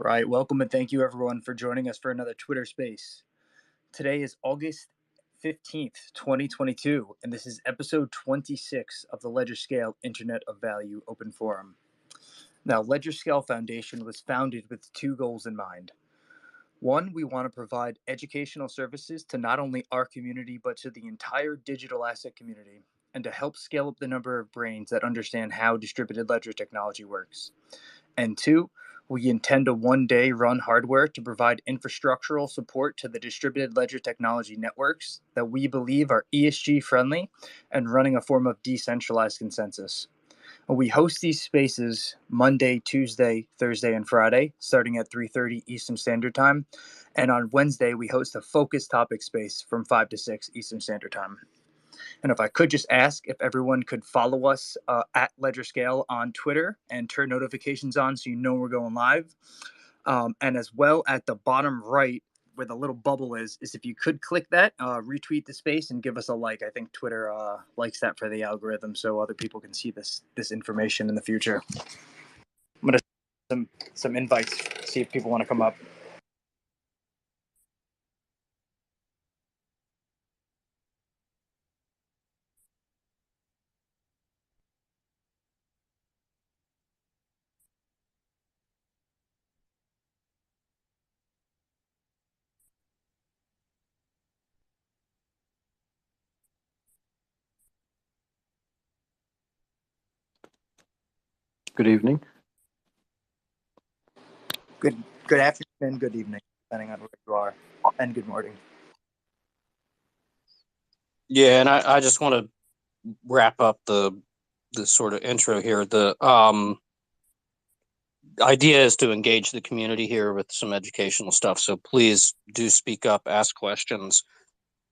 Right. Welcome and thank you everyone for joining us for another Twitter space. Today is August 15th, 2022, and this is episode 26 of the ledgerscale Internet of Value Open Forum. Now, ledgerscale Foundation was founded with two goals in mind. One, we want to provide educational services to not only our community, but to the entire digital asset community, and to help scale up the number of brains that understand how distributed ledger technology works. And two, we intend to one day run hardware to provide infrastructural support to the distributed ledger technology networks that we believe are ESG friendly and running a form of decentralized consensus. We host these spaces Monday, Tuesday, Thursday, and Friday, starting at 3:30 Eastern Standard Time. And on Wednesday, we host a focused topic space from 5 to 6 Eastern Standard Time. And if I could just ask if everyone could follow us at ledgerscale on Twitter and turn notifications on so you know we're going live. And as well at the bottom right where the little bubble is if you could click that, retweet the space and give us a like. I think Twitter likes that for the algorithm so other people can see this information in the future. I'm going to some invites, see if people want to come up. Good evening. Good afternoon and good evening, depending on where you are, and good morning. Yeah, and I just want to wrap up the sort of intro here. The idea is to engage the community here with some educational stuff. So please do speak up, ask questions.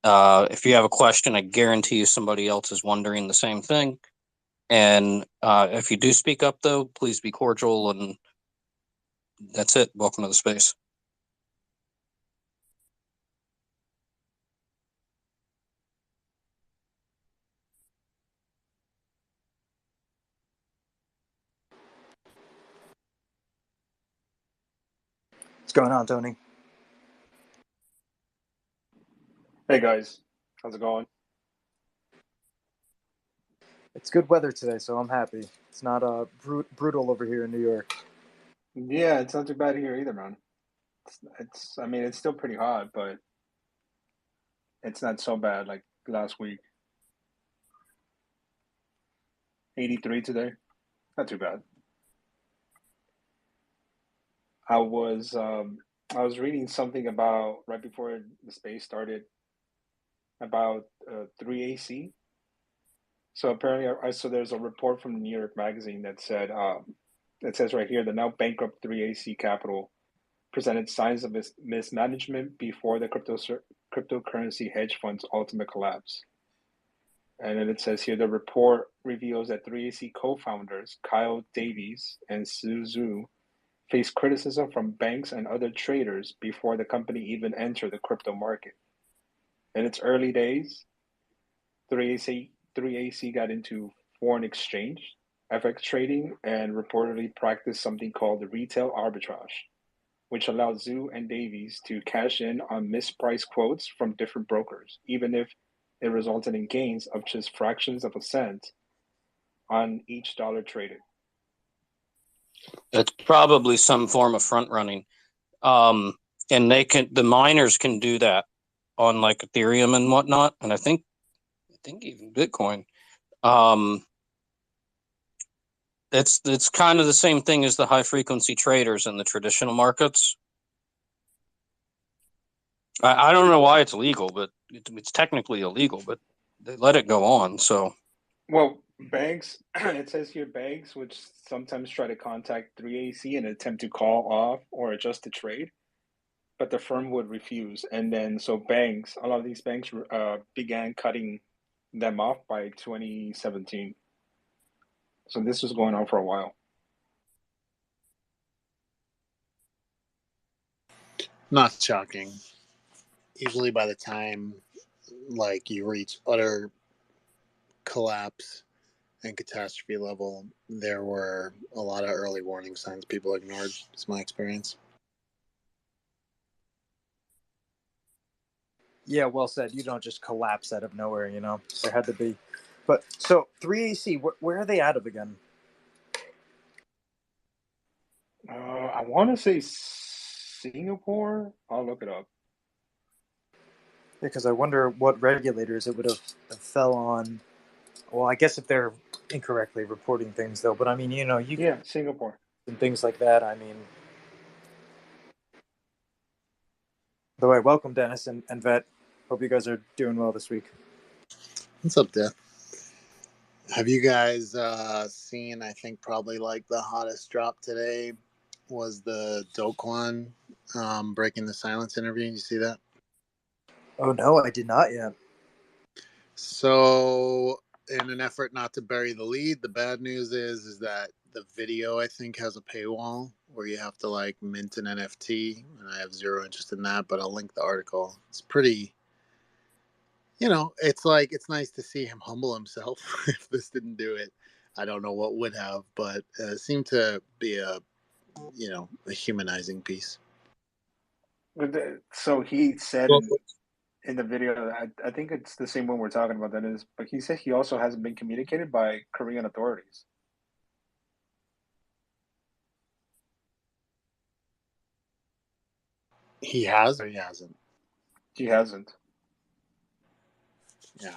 If you have a question, I guarantee you somebody else is wondering the same thing. And if you do speak up, though, please be cordial. And that's it. Welcome to the space. What's going on, Tony? Hey guys, how's it going? It's good weather today, so I'm happy. It's not brutal over here in New York. Yeah, it's not too bad here either, man. I mean, it's still pretty hot, but it's not so bad like last week. 83 today, not too bad. I was reading something about right before the space started about 3AC. So apparently, I saw there's a report from the New York Magazine that said it says right here the now bankrupt 3AC Capital presented signs of mismanagement before the cryptocurrency hedge fund's ultimate collapse. And then it says here the report reveals that 3AC co-founders Kyle Davies and Su Zhu faced criticism from banks and other traders before the company even entered the crypto market. In its early days, 3AC got into foreign exchange, FX trading, and reportedly practiced something called the retail arbitrage, which allowed Zhu and Davies to cash in on mispriced quotes from different brokers, even if it resulted in gains of just fractions of a cent on each dollar traded. It's probably some form of front running. And the miners can do that on like Ethereum and whatnot. And I think even Bitcoin. It's kind of the same thing as the high frequency traders in the traditional markets. I don't know why it's legal, but it's technically illegal, but they let it go on. So, well, banks, it says here banks, which sometimes try to contact 3AC in an attempt to call off or adjust the trade, but the firm would refuse. And then so a lot of these banks began cutting them off by 2017. So this was going on for a while. Not shocking. Usually by the time like you reach utter collapse and catastrophe level, there were a lot of early warning signs people ignored. It's my experience. Yeah, well said. You don't just collapse out of nowhere, you know. There had to be. But so 3AC, where are they out of again? I want to say Singapore. I'll look it up. Because I wonder what regulators it would have fell on. Well, I guess if they're incorrectly reporting things, though. But I mean, you know, you Yeah, Singapore. and things like that. I mean, by the way, welcome Dennis and Vet. Hope you guys are doing well this week. What's up, Death? Have you guys seen, I think probably like the hottest drop today was the Do Kwon breaking the silence interview. You see that? Oh no, I did not yet. So, in an effort not to bury the lead, the bad news is that the video, I think, has a paywall where you have to like mint an NFT, and I have zero interest in that, but I'll link the article. It's pretty, it's like it's nice to see him humble himself. If this didn't do it, I don't know what would have, but it seemed to be a humanizing piece. So he said Well, in the video, I think it's the same one we're talking about, that is, but he said he also hasn't been communicated by Korean authorities. He has or he hasn't? He hasn't. Yeah,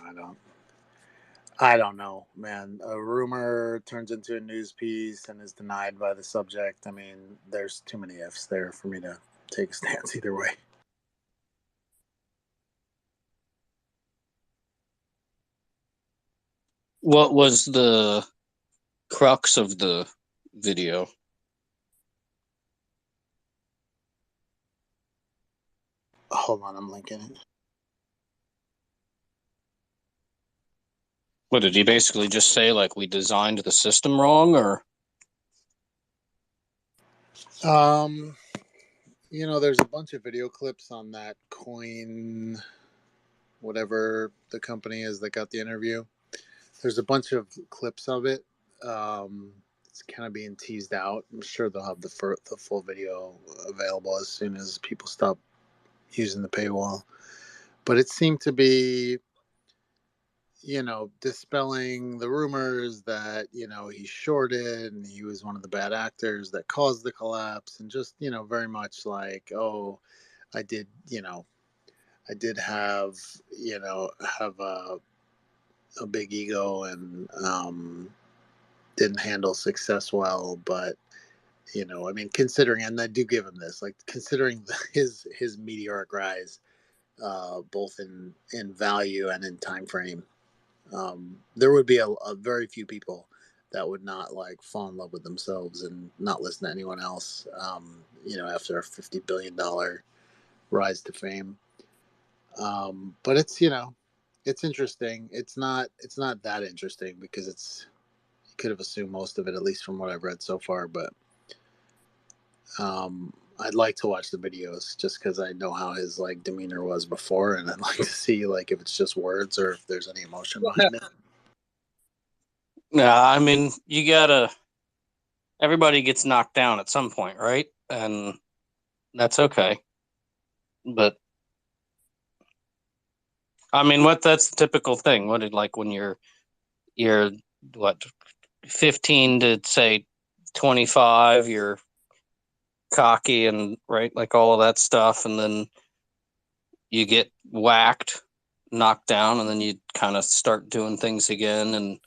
I don't know, man. A rumor turns into a news piece and is denied by the subject. I mean, there's too many ifs there for me to take a stance either way. what was the crux of the video? Hold on, I'm linking it. What did he basically just say? Like, we designed the system wrong, or? There's a bunch of video clips on that coin, whatever the company is that got the interview. There's a bunch of clips of it. It's kind of being teased out. I'm sure they'll have the full video available as soon as people stop using the paywall. But it seemed to be, dispelling the rumors that, he shorted and he was one of the bad actors that caused the collapse, and just, very much like, oh, I did, I did have a big ego and didn't handle success well, but I mean, considering, and I do give him this, like considering his meteoric rise, both in value and in time frame, there would be a very few people that would not like fall in love with themselves and not listen to anyone else. After a $50 billion rise to fame. But it's interesting. It's not that interesting because you could have assumed most of it, at least from what I've read so far. But I'd like to watch the videos just because I know how his like demeanor was before, and I'd like to see like if it's just words or if there's any emotion behind it. Yeah, I mean, everybody gets knocked down at some point, right? And that's okay. But I mean, that's the typical thing. What did, like, when you're what, 15 to say 25, you're cocky and right, like all of that stuff, and then you get whacked, knocked down, and then you kind of start doing things again, and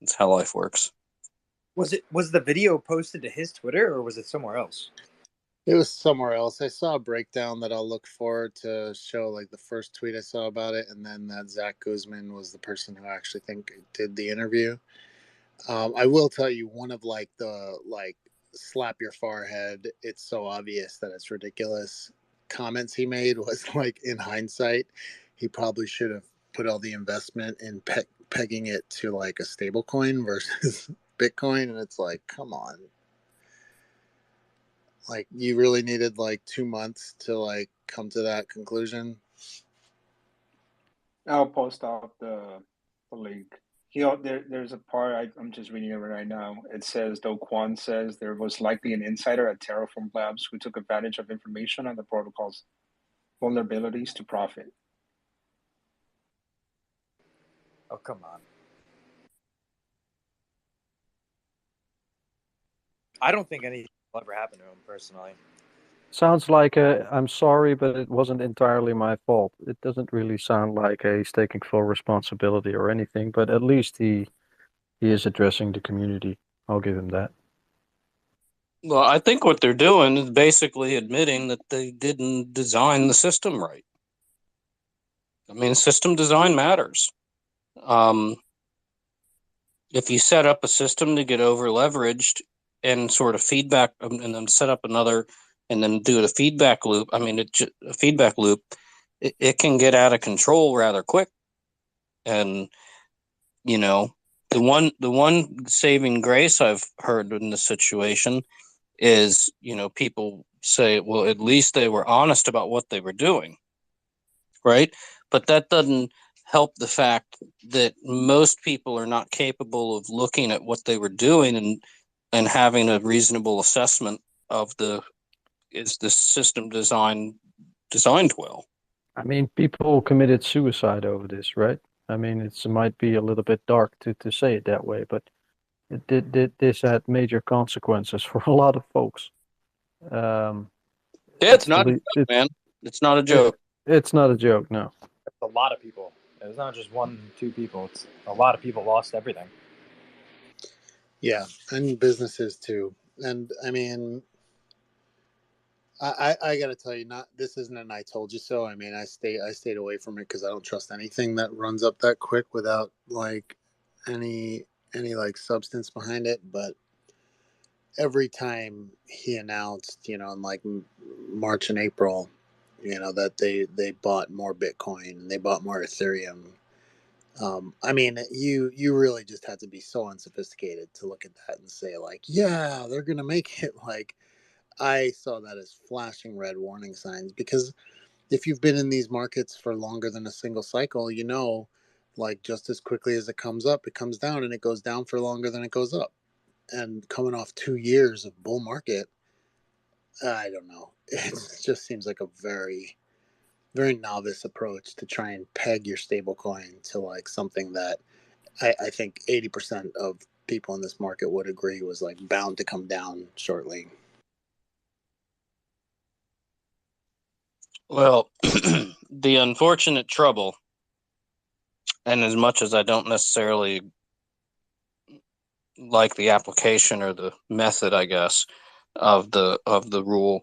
it's how life works. Was the video posted to his Twitter or was it somewhere else? It was somewhere else. I saw a breakdown that I'll look forward to show, like the first tweet I saw about it, and then that Zach Guzman was the person who actually think did the interview. I will tell you, one of like the like slap your forehead, it's so obvious that it's ridiculous comments he made was like, in hindsight, he probably should have put all the investment in pegging it to like a stable coin versus Bitcoin, and it's like, come on. Like, you really needed like 2 months to like come to that conclusion. I'll post out the link. There's a part I'm just reading it right now. It says, Do Kwon says there was likely an insider at Terraform Labs who took advantage of information on the protocols. vulnerabilities to profit. Oh, come on. I don't think anything will ever happen to him personally. Sounds like I'm sorry, but it wasn't entirely my fault. It doesn't really sound like he's taking full responsibility or anything, but at least he is addressing the community. I'll give him that. Well, I think what they're doing is basically admitting that they didn't design the system right. I mean, system design matters. Um, if you set up a system to get over leveraged and sort of feedback, and then set up another, and then do a feedback loop. I mean, a feedback loop, it can get out of control rather quick. And you know, the one saving grace I've heard in this situation is, people say, well, at least they were honest about what they were doing, right? But that doesn't help the fact that most people are not capable of looking at what they were doing and having a reasonable assessment of is the system designed well. I mean, people committed suicide over this, right? I mean, it might be a little bit dark to say it that way, but this had major consequences for a lot of folks. Um, Yeah, it's it's the not a le- joke, man. It's not a it, joke. it's not a joke, no. It's a lot of people. It's not just one, two people. It's a lot of people lost everything. Yeah, and businesses too. And I mean, I got to tell you, not this isn't an I told you so. I mean, I stayed away from it because I don't trust anything that runs up that quick without like any like substance behind it. But every time he announced, in like March and April, that they bought more Bitcoin and they bought more Ethereum. I mean, you really just had to be so unsophisticated to look at that and say like, yeah, they're gonna make it. Like, I saw that as flashing red warning signs because if you've been in these markets for longer than a single cycle, like just as quickly as it comes up, it comes down, and it goes down for longer than it goes up. And coming off 2 years of bull market, I don't know. It just seems like a very, very novice approach to try and peg your stable coin to like something that I think 80% of people in this market would agree was like bound to come down shortly. Well, the unfortunate trouble, and as much as I don't necessarily like the application or the method, I guess, of the rule,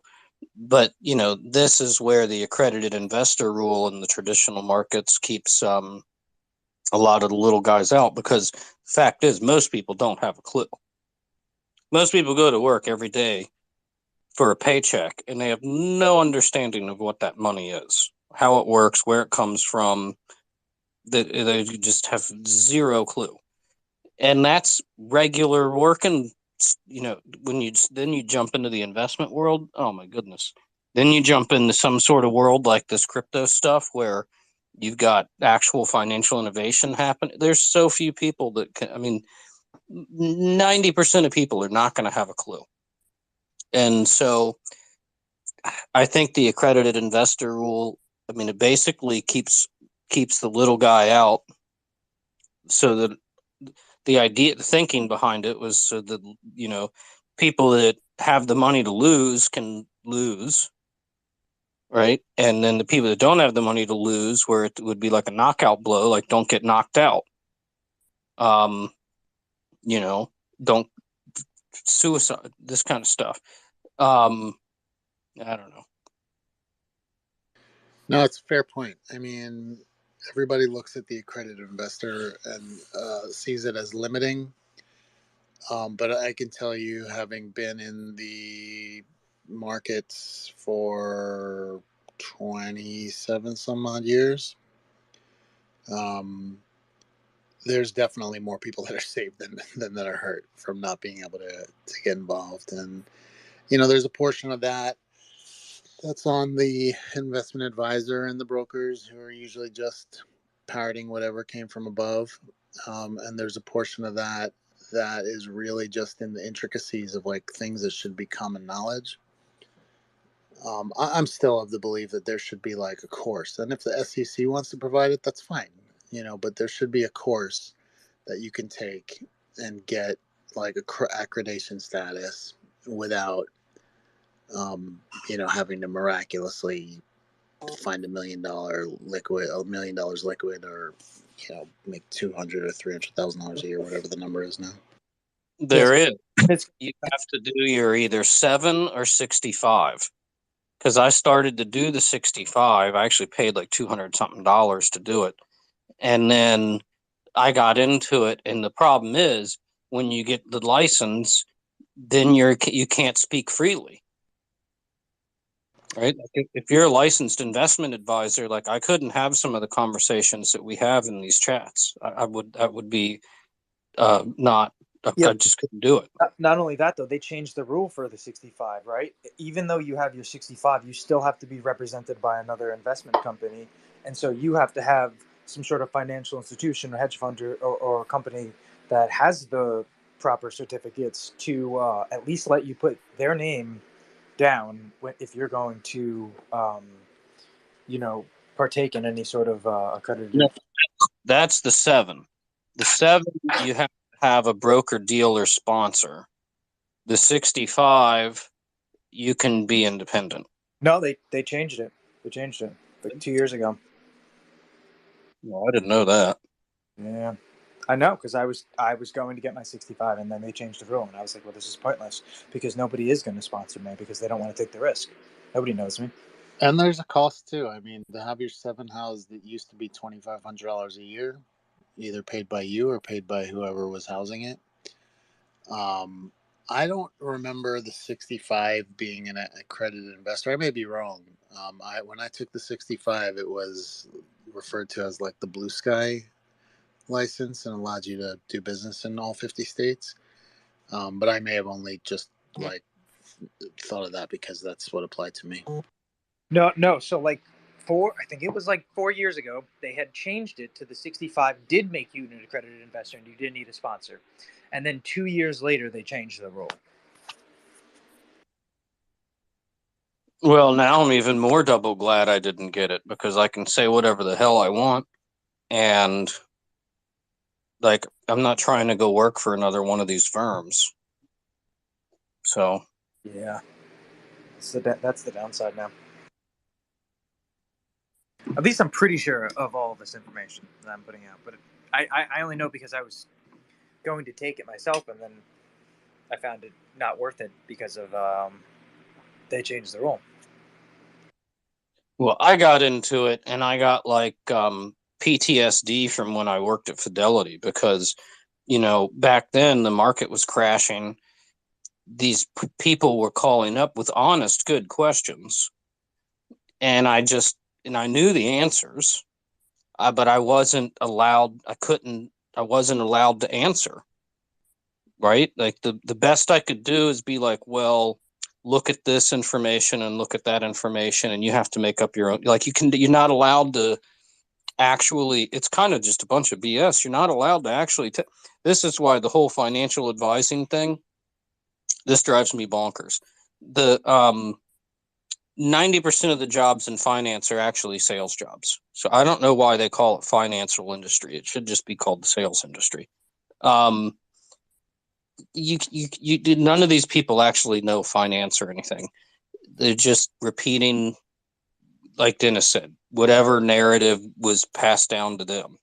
but this is where the accredited investor rule in the traditional markets keeps a lot of the little guys out, because the fact is most people don't have a clue. Most people go to work every day for a paycheck and they have no understanding of what that money is, how it works, where it comes from. They just have zero clue. And that's regular work. And when you jump into the investment world, oh my goodness, then you jump into some sort of world like this crypto stuff where you've got actual financial innovation happen. There's so few people that can, I mean, 90% of people are not going to have a clue. And so I think the accredited investor rule, I mean, it basically keeps the little guy out, so that the thinking behind it was so that, people that have the money to lose can lose, right? And then the people that don't have the money to lose, where it would be like a knockout blow, like don't get knocked out. Um, don't suicide, this kind of stuff. I don't know. No, it's a fair point. I mean, everybody looks at the accredited investor and sees it as limiting. But I can tell you, having been in the markets for 27 some odd years, um, there's definitely more people that are saved than that are hurt from not being able to get involved. And, there's a portion of that's on the investment advisor and the brokers, who are usually just parroting whatever came from above. And there's a portion of that is really just in the intricacies of like things that should be common knowledge. I'm still of the belief that there should be like a course, and if the SEC wants to provide it, that's fine, but there should be a course that you can take and get like accreditation status without, having to miraculously find $1 million liquid, or make 200 or $300,000 a year, whatever the number is now. There is. It's You have to do your either 7 or 65. Because I started to do the 65. I actually paid like 200 something dollars to do it. And then I got into it. And the problem is when you get the license, then you can't speak freely. Right? Like if you're a licensed investment advisor, like I couldn't have some of the conversations that we have in these chats. I would be not. yeah. I just couldn't do it. Not only that, though, they changed the rule for the 65, right? Even though you have your 65, you still have to be represented by another investment company. And so you have to have some sort of financial institution or hedge fund or company that has the proper certificates to at least let you put their name down if you're going to, you know, partake in any sort of accredited. No, that's the 7. The 7, you have to have a broker dealer sponsor. The 65, you can be independent. No, they changed it. They changed it like 2 years ago. Well, I didn't know that. Yeah, I know, because I was going to get my 65, and then they changed the rule, and I was like, well, this is pointless because nobody is going to sponsor me because they don't want to take the risk. Nobody knows me. And there's a cost too. I mean, to have your 7 housed, that used to be $2,500 a year, either paid by you or paid by whoever was housing it. I don't remember the 65 being an accredited investor. I may be wrong. When I took the 65, it was referred to as like the Blue Sky license and allowed you to do business in all 50 states. But I may have only just like thought of that because that's what applied to me. No. So like I think it was like 4 years ago, they had changed it to the 65 did make you an accredited investor and you didn't need a sponsor. And then 2 years later, they changed the rule. Well, now I'm even more double glad I didn't get it because I can say whatever the hell I want. And like, I'm not trying to go work for another one of these firms. So, Yeah, that's the downside now. At least I'm pretty sure of all of this information that I'm putting out. But I only know because I was going to take it myself, and then I found it not worth it because of they changed the rule. well, I got into it and I got like PTSD from when I worked at Fidelity because, back then the market was crashing. These people were calling up with honest, good questions. And I knew the answers, but I wasn't allowed to answer. Right? Like the best I could do is be like, well, look at this information and look at that information, and you have to make up your own. Like you're not allowed to actually. It's kind of just a bunch of BS. You're not allowed to actually. This is why the whole financial advising thing. This drives me bonkers. The 90% of the jobs in finance are actually sales jobs. So I don't know why they call it financial industry. It should just be called the sales industry. You did. None of these people actually know finance or anything. They're just repeating, like Dennis said, whatever narrative was passed down to them.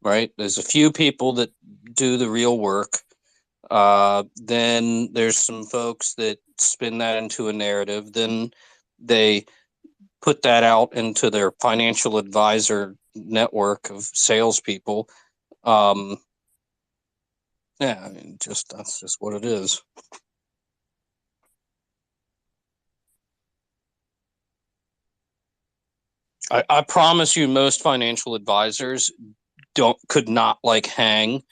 Right? There's a few people that do the real work. Then there's some folks that spin that into a narrative. Then they put that out into their financial advisor network of salespeople. Yeah, I mean, that's just what it is. I promise you, most financial advisors could not like hang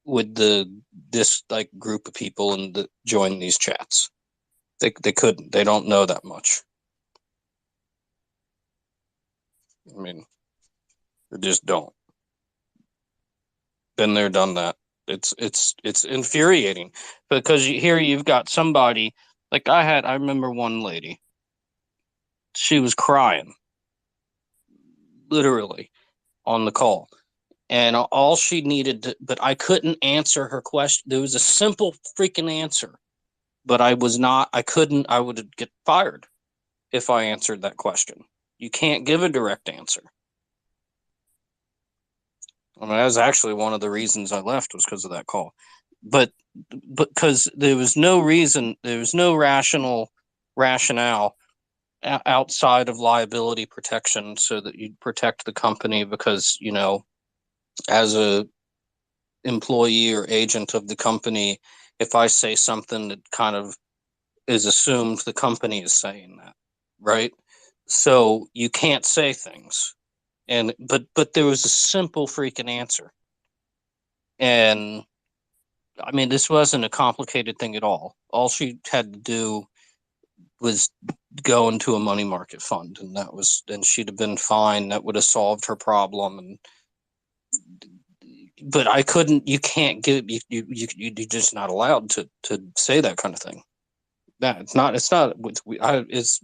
with this like group of people and join these chats. They couldn't. They don't know that much. I mean, they just don't. Been there, done that. It's infuriating because you've got somebody like I remember one lady. she was crying, literally, on the call. And all she needed to, but I couldn't answer her question. There was a simple freaking answer, but I would get fired if I answered that question. You can't give a direct answer. I mean, that was actually one of the reasons I left, was because of that call. But because there was no reason, there was no rationale outside of liability protection, so that you'd protect the company, because, as a employee or agent of the company, if I say something that kind of is assumed the company is saying that, right? So you can't say things. And but there was a simple freaking answer. And I mean, this wasn't a complicated thing at all. All she had to do was go into a money market fund, and then she'd have been fine. That would have solved her problem. And but I couldn't. You can't give. You're just not allowed to say that kind of thing. That it's not. It's not. It's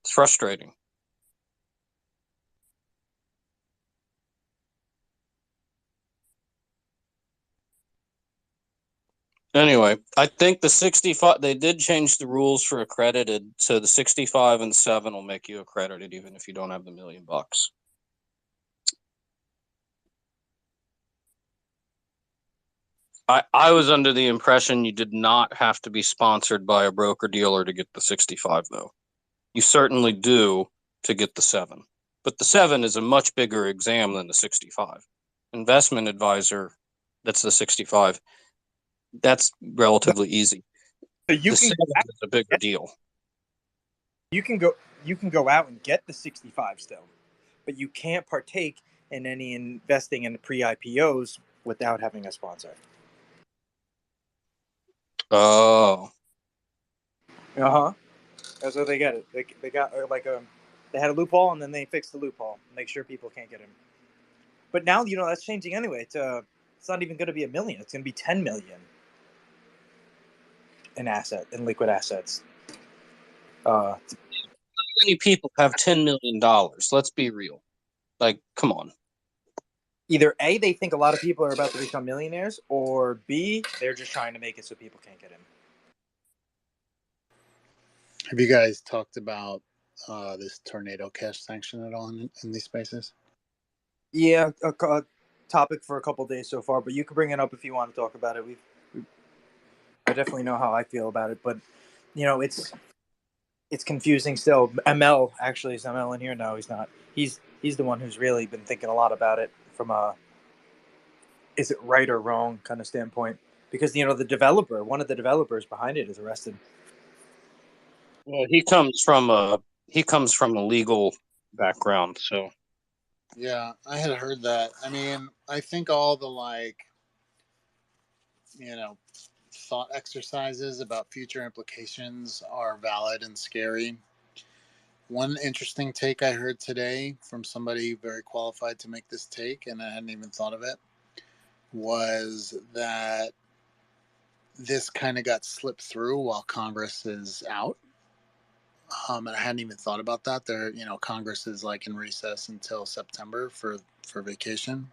frustrating. Anyway, I think the 65, they did change the rules for accredited, so the 65 and 7 will make you accredited even if you don't have the $1 million. I was under the impression you did not have to be sponsored by a broker dealer to get the 65, though. You certainly do to get the 7. But the 7 is a much bigger exam than the 65. Investment advisor, that's the 65. That's relatively easy. So The 7 is a bigger deal. you can go out and get the 65 still, but you can't partake in any investing in the pre-IPOs without having a sponsor. Oh. That's how they get it. They got they had a loophole, and then they fixed the loophole, make sure people can't get in. But now that's changing anyway. It's not even going to be $1 million. It's going to be 10 million in liquid assets. How many people have $10 million? Let's be real. Like, come on. Either A, they think a lot of people are about to become millionaires, or B, they're just trying to make it so people can't get in. Have you guys talked about this tornado cash sanction at all in these spaces? Yeah, a topic for a couple days so far, but you can bring it up if you want to talk about it. I definitely know how I feel about it, but it's confusing still. ML actually is ML in here? No, he's not. He's the one who's really been thinking a lot about it from a is it right or wrong kind of standpoint, because one of the developers behind it is arrested. Well, he comes from a legal background, so Yeah, I had heard that. I mean, I think all the thought exercises about future implications are valid and scary. One interesting take I heard today from somebody very qualified to make this take, and I hadn't even thought of it, was that this kind of got slipped through while Congress is out. And I hadn't even thought about that. Congress is in recess until September for vacation.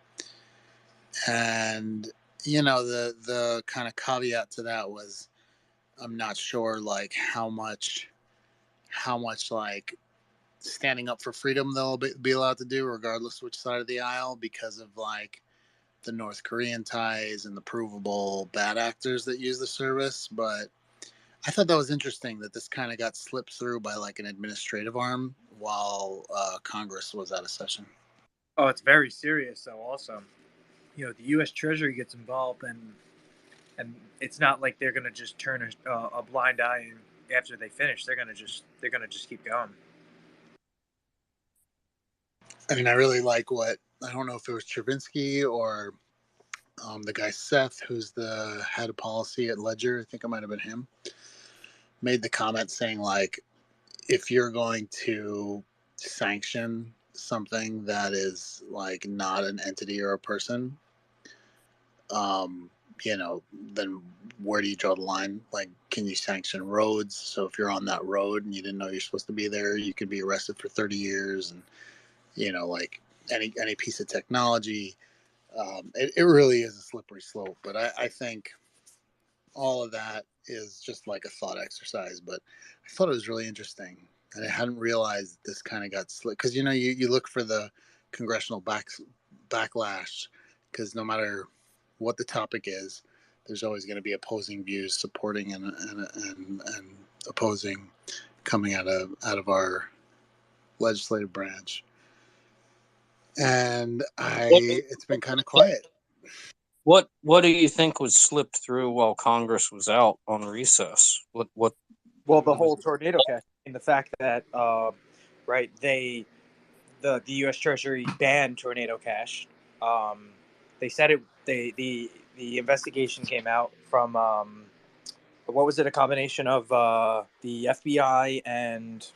And, the kind of caveat to that was, I'm not sure how much standing up for freedom they'll be allowed to do regardless which side of the aisle, because of the North Korean ties and the provable bad actors that use the service. But I thought that was interesting that this kind of got slipped through by an administrative arm while Congress was out of session. Oh, it's very serious though. Also, the U.S. Treasury gets involved, and it's not like they're going to just turn a blind eye after they finish. They're going to just keep going. I mean, I really like I don't know if it was Chervinsky or the guy Seth, who's the head of policy at Ledger. I think it might have been him. Made the comment saying if you're going to sanction something that is not an entity or a person, then where do you draw the line? Like, can you sanction roads? So if you're on that road and you didn't know you're supposed to be there, you could be arrested for 30 years. And, like any piece of technology, it really is a slippery slope. But I think all of that is just like a thought exercise. But I thought it was really interesting. And I hadn't realized this kind of got slick. Because, you look for the congressional backlash, because no matter what the topic is, there's always going to be opposing views, supporting and opposing, coming out of our legislative branch. And it's been kind of quiet. What do you think was slipped through while Congress was out on recess? What Well, the whole tornado catch, and the fact that right, the U.S. Treasury banned tornado cash. They said it. The investigation came out from what was it? A combination of the FBI and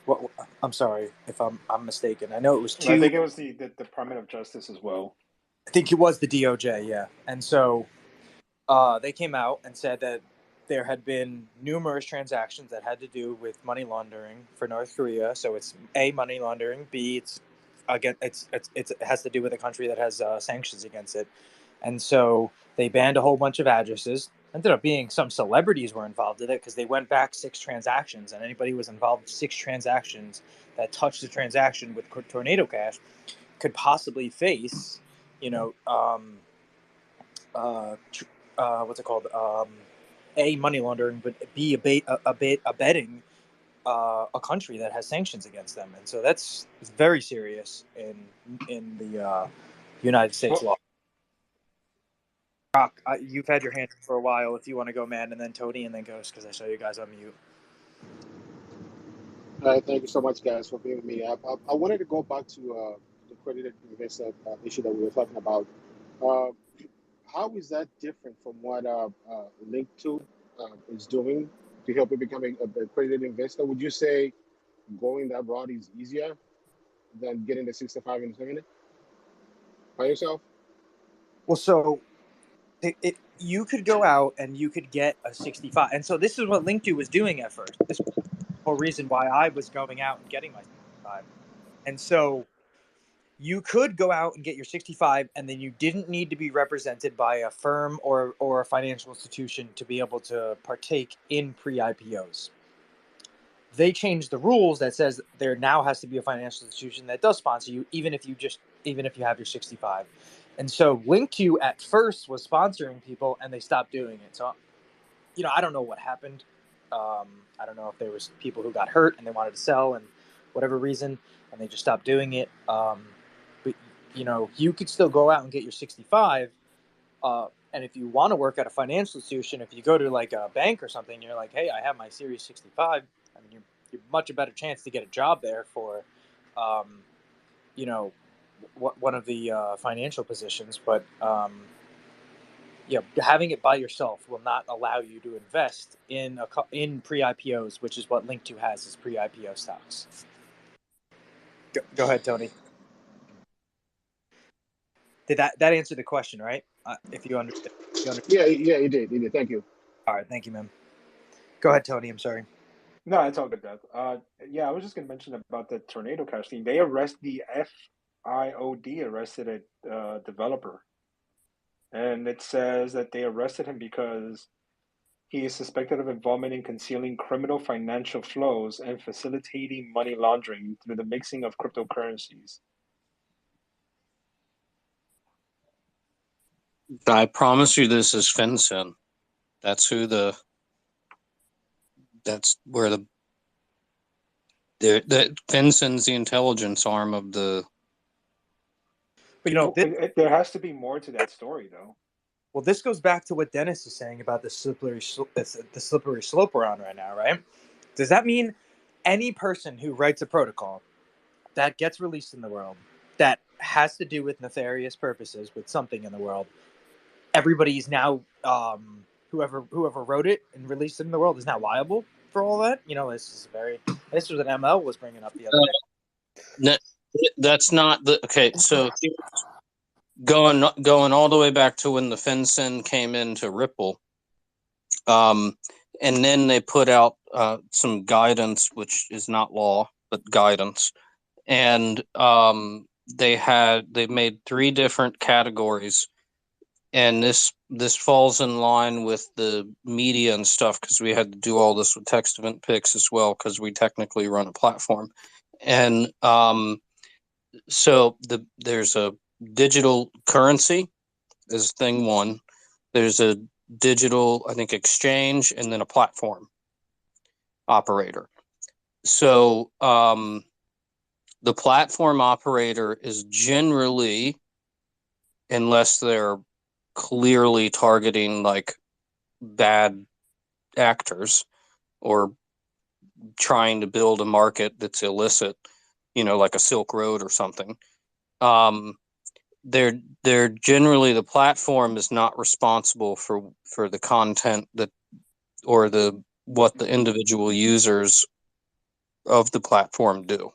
what? I'm sorry if I'm mistaken. I know it was two. I think it was the Department of Justice as well. I think it was the DOJ, yeah. And so they came out and said that there had been numerous transactions that had to do with money laundering for North Korea. So it's A, money laundering. B, it has to do with a country that has sanctions against it. And so they banned a whole bunch of addresses. Ended up being some celebrities were involved in it because they went back 6 transactions, and anybody who was involved in 6 transactions that touched the transaction with tornado cash could possibly face, what's it called? A, money laundering, but B, abetting a country that has sanctions against them, and so that's very serious in the United States law. Rock, you've had your hand for a while. If you want to go, man, and then Tony, and then Ghost, because I saw you guys on mute. All right, thank you so much, guys, for being with me. I wanted to go back to the accredited investor issue that we were talking about. How is that different from what Link2 is doing to help you become an accredited investor? Would you say going that route is easier than getting the 65 and 70 by yourself? Well, so you could go out and you could get a 65, and so this is what Link2 was doing at first. This was the whole reason why I was going out and getting my 65, and so you could go out and get your 65, and then you didn't need to be represented by a firm or a financial institution to be able to partake in pre-IPOs. They changed the rules that says there now has to be a financial institution that does sponsor you, even if you have your 65. And so Link2 at first was sponsoring people, and they stopped doing it. So, I don't know what happened. I don't know if there was people who got hurt and they wanted to sell and whatever reason, and they just stopped doing it. But you could still go out and get your 65. And if you want to work at a financial institution, if you go to like a bank or something, you're like, hey, I have my Series 65. I mean, you're much a better chance to get a job there for, one of the financial positions. But having it by yourself will not allow you to invest in pre-IPOs, which is what Link2 has, is pre-IPO stocks. Go ahead, Tony. Did that answer the question, right? If you understand. Yeah, you did. Thank you. All right, thank you, man. Go ahead, Tony. I'm sorry. No, it's all good, Death. I was just going to mention about the tornado cash thing. The FIOD arrested a developer. And it says that they arrested him because he is suspected of involvement in concealing criminal financial flows and facilitating money laundering through the mixing of cryptocurrencies. I promise you, this is FinCEN. That's where the FinCEN's the intelligence arm of the. But there has to be more to that story, though. Well, this goes back to what Dennis is saying about the slippery slope we're on right now, right? Does that mean any person who writes a protocol that gets released in the world that has to do with nefarious purposes with something in the world, everybody's now whoever wrote it and released it in the world is now liable for all that? This was what ML was bringing up the other day. That's not the okay. So going all the way back to when the FinCEN came into Ripple, and then they put out some guidance, which is not law but guidance, and they made 3 different categories, and this falls in line with the media and stuff because we had to do all this with text event picks as well because we technically run a platform, and so there's a digital currency is thing one. There's a digital, I think, exchange, and then a platform operator. So the platform operator is generally, unless they're clearly targeting like bad actors or trying to build a market that's illicit, like a Silk Road or something. They're generally, the platform is not responsible for the content that or what the individual users of the platform do.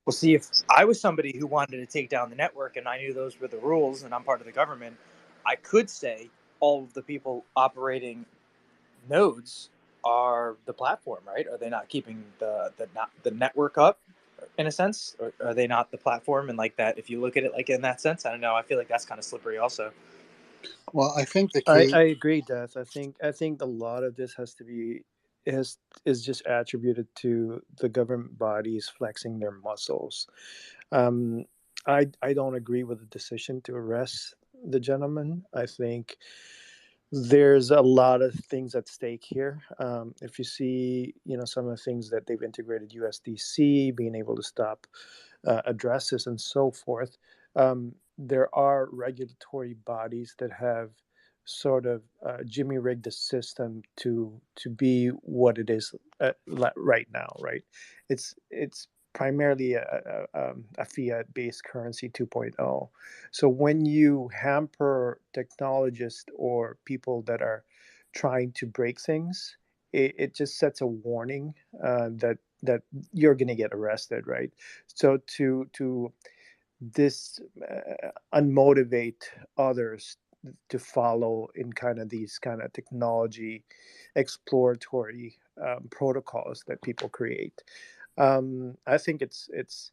Well, see, if I was somebody who wanted to take down the network and I knew those were the rules and I'm part of the government, I could say all of the people operating nodes are the platform, right? Are they not keeping the network up in a sense? Or are they not the platform? And like that, if you look at it like in that sense, I don't know. I feel like that's kind of slippery also. Well, I think the I, case. I agree, Death. I think a lot of this has to be is just attributed to the government bodies flexing their muscles. Um, I don't agree with the decision to arrest the gentleman. I think there's a lot of things at stake here. If you see, some of the things that they've integrated, USDC, being able to stop addresses and so forth, there are regulatory bodies that have sort of jimmy rigged the system to be what it is right now. Right, it's primarily a fiat based currency 2.0. So when you hamper technologists or people that are trying to break things, it just sets a warning that you're going to get arrested, right? So to this unmotivate others to follow in kind of these kind of technology exploratory protocols that people create. I think it's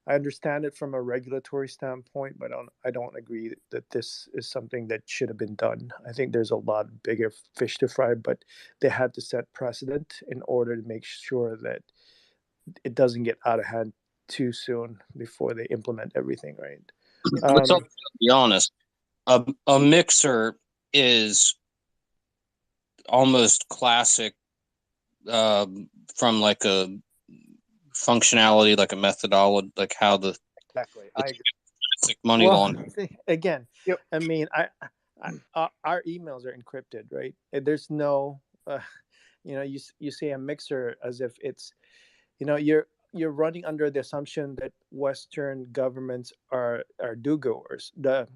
I understand it from a regulatory standpoint, but I don't agree that this is something that should have been done. I think there's a lot bigger fish to fry, but they had to set precedent in order to make sure that it doesn't get out of hand too soon before they implement everything, right? Let's also be honest. A mixer is almost classic from like a functionality, like a methodology, like how the Exactly. I it's agree. classic money Well, laundering. again, Yep. I mean, our emails are encrypted, right? There's no, you say a mixer as if it's, you're running under the assumption that Western governments are do-goers, the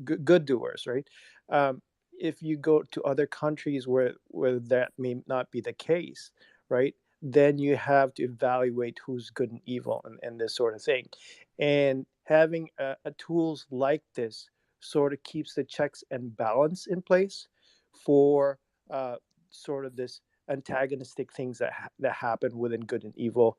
good doers, right? Um, if you go to other countries where that may not be the case, right? Then you have to evaluate who's good and evil and this sort of thing. And having a tools like this sort of keeps the checks and balance in place for sort of this antagonistic things that happen within good and evil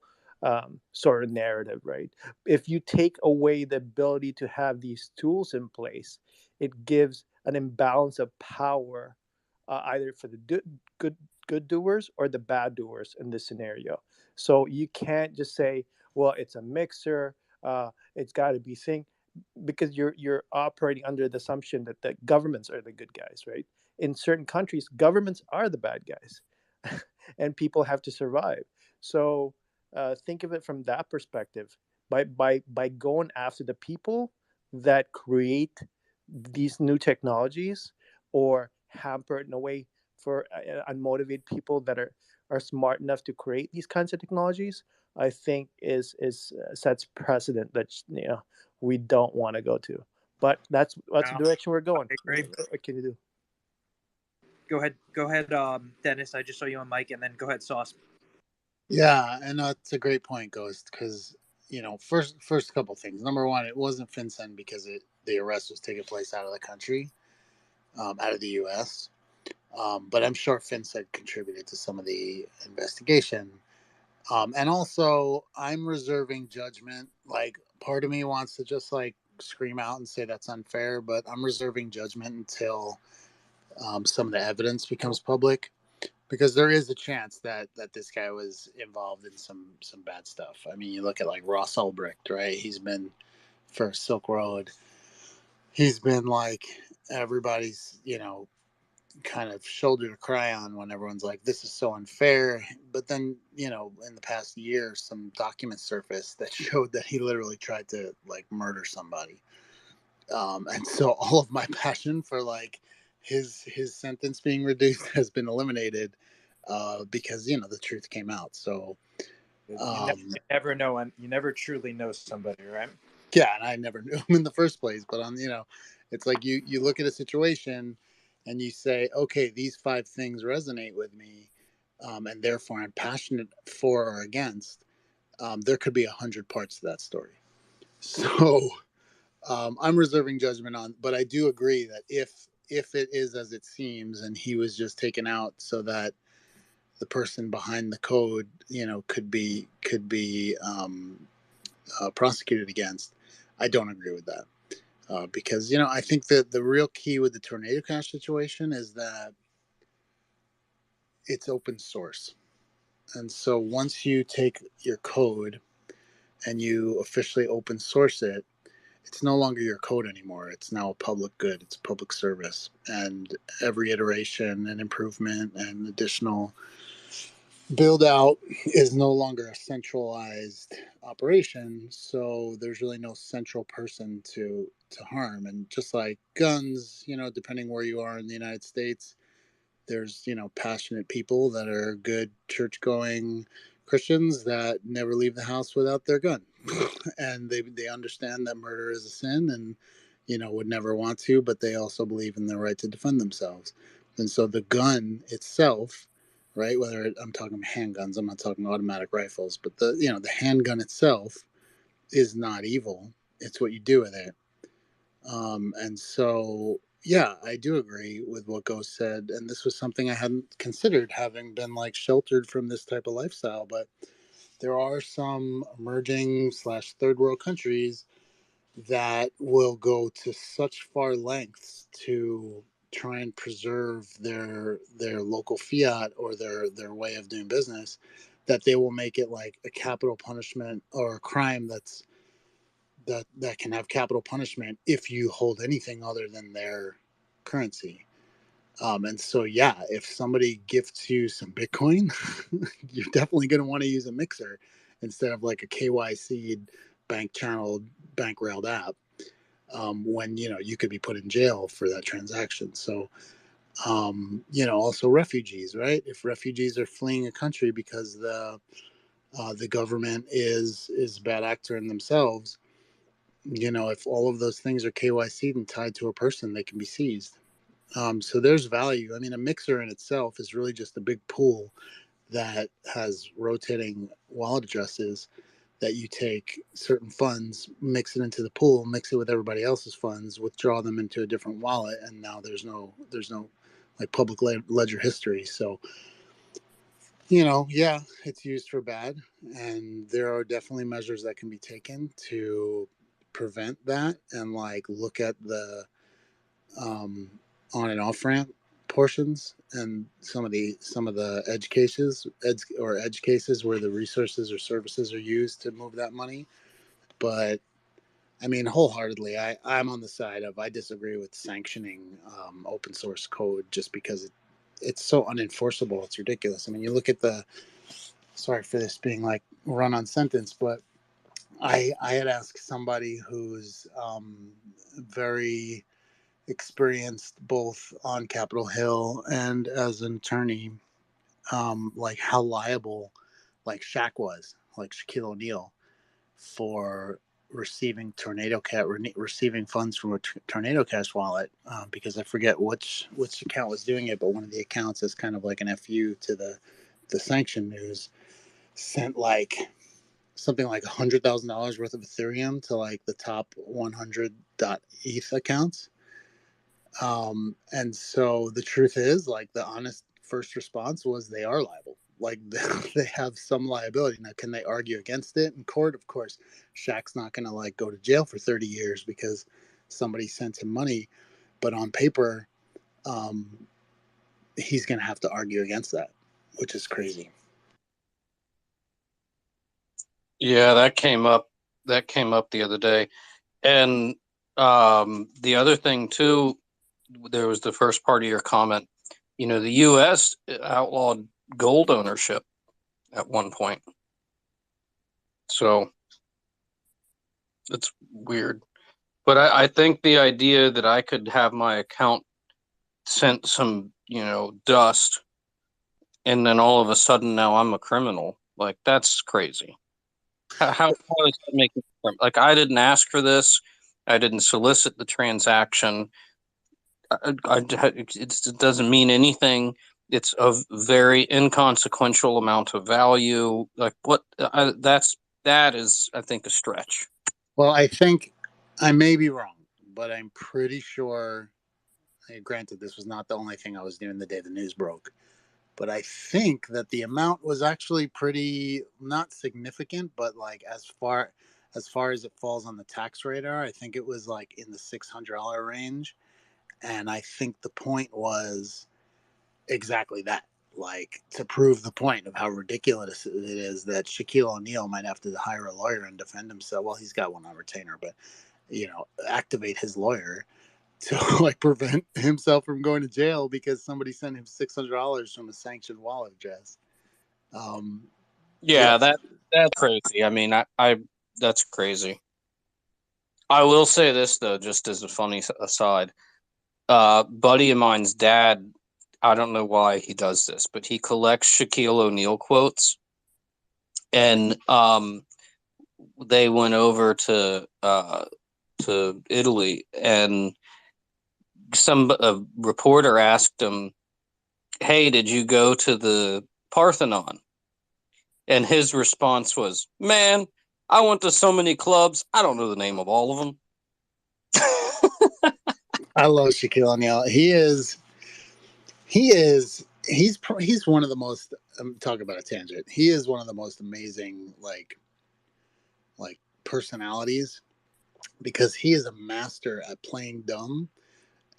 sort of narrative, right? If you take away the ability to have these tools in place, it gives an imbalance of power, either for the good doers or the bad doers in this scenario. So you can't just say, well, it's a mixer, it's got to be thing, because you're operating under the assumption that the governments are the good guys, right? In certain countries, governments are the bad guys, and people have to survive. So think of it from that perspective. By going after the people that create these new technologies, or hamper it in a way for unmotivated people that are smart enough to create these kinds of technologies, I think is sets precedent that we don't want to go to. But that's the direction we're going. I agree. What can you do? Go ahead, Dennis. I just saw you on mic, and then go ahead, Sauce. Yeah, and that's a great point, Ghost, because first couple things. Number one, it wasn't FinCEN because the arrest was taking place out of the country, out of the U.S. But I'm sure FinCEN contributed to some of the investigation. And also, I'm reserving judgment. Like, part of me wants to just like scream out and say that's unfair, but I'm reserving judgment until some of the evidence becomes public, because there is a chance that this guy was involved in some bad stuff. I mean, you look at like Ross Ulbricht, right? He's been for Silk Road. He's been like everybody's, kind of shoulder to cry on when everyone's like, this is so unfair. But then, in the past year, some documents surfaced that showed that he literally tried to like murder somebody. And so all of my passion for like his sentence being reduced has been eliminated, because the truth came out. So You never know, and you never truly know somebody, right? yeah, and I never knew him in the first place. But it's like you look at a situation and you say, okay, these 5 things resonate with me, and therefore I'm passionate for or against. There could be 100 parts to that story. So I'm reserving judgment on, but I do agree that if it is as it seems, and he was just taken out so that the person behind the code, could be prosecuted against, I don't agree with that. Because I think that the real key with the Tornado Cash situation is that it's open source, and so once you take your code and you officially open source it, it's no longer your code anymore. It's now a public good. It's a public service, and every iteration and improvement and additional build out is no longer a centralized operation. So there's really no central person to harm. And just like guns, depending where you are in the United States, there's passionate people that are good church going Christians that never leave the house without their gun. And they understand that murder is a sin, and would never want to, but they also believe in their right to defend themselves. And so the gun itself, right, whether I'm talking handguns, I'm not talking automatic rifles, but the handgun itself is not evil. It's what you do with it. And so, yeah, I do agree with what Ghost said. And this was something I hadn't considered, having been like sheltered from this type of lifestyle. But there are some emerging / third world countries that will go to such far lengths to try and preserve their local fiat or their way of doing business, that they will make it like a capital punishment or a crime that can have capital punishment if you hold anything other than their currency. And so, yeah, if somebody gifts you some Bitcoin, you're definitely going to want to use a mixer instead of like a KYC bank channeled, bank railed app, when, you could be put in jail for that transaction. So, also refugees, right? If refugees are fleeing a country because the government is a bad actor in themselves, if all of those things are KYC'd and tied to a person, they can be seized. So there's value. I mean, a mixer in itself is really just a big pool that has rotating wallet addresses that you take certain funds, mix it into the pool, mix it with everybody else's funds, withdraw them into a different wallet, and now there's no like public ledger history. So, yeah, it's used for bad, and there are definitely measures that can be taken to prevent that, and like look at the on and off ramp portions and some of the edge cases where the resources or services are used to move that money. But I mean, wholeheartedly, I'm on the side of, I disagree with sanctioning open source code just because it's so unenforceable. It's ridiculous. I mean, you look at sorry for this being like run on sentence, but I had asked somebody who's very experienced both on Capitol Hill and as an attorney, like how liable like Shaq was, like Shaquille O'Neal, for receiving receiving funds from a Tornado Cash wallet, because I forget which account was doing it, but one of the accounts is kind of like an FU to the sanction news, sent like something like $100,000 worth of Ethereum to like the top 100 .eth accounts. And so the truth is, like, the honest first response was they are liable. Like, they have some liability. Now, can they argue against it in court? Of course. Shaq's not going to, like, go to jail for 30 years because somebody sent him money. But on paper, he's going to have to argue against that, which is crazy. Yeah, that came up the other day. And the other thing too, there was the first part of your comment. You know, the US outlawed gold ownership at one point. So it's weird. But I think the idea that I could have my account sent some, dust, and then all of a sudden now I'm a criminal, like, that's crazy. How does that make it different? Like, I didn't ask for this. I didn't solicit the transaction. It doesn't mean anything. It's a very inconsequential amount of value. Like, what? That is, I think, a stretch. Well, I think I may be wrong, but I'm pretty sure. Granted, this was not the only thing I was doing the day the news broke, but I think that the amount was actually pretty not significant, but like as far as it falls on the tax radar, I think it was like in the $600 range, and I think the point was exactly that, like, to prove the point of how ridiculous it is that Shaquille O'Neal might have to hire a lawyer and defend himself. Well, he's got one on retainer, but activate his lawyer to like prevent himself from going to jail because somebody sent him $600 from a sanctioned wallet address. Yeah, that's crazy. I mean, I that's crazy. I will say this though, just as a funny aside. Buddy of mine's dad, I don't know why he does this, but he collects Shaquille O'Neal quotes, and they went over to Italy, and a reporter asked him, "Hey, did you go to the Parthenon?" And his response was, "Man, I went to so many clubs, I don't know the name of all of them." I love Shaquille O'Neal. He's one of the most. I'm talking about a tangent. He is one of the most amazing like personalities because he is a master at playing dumb,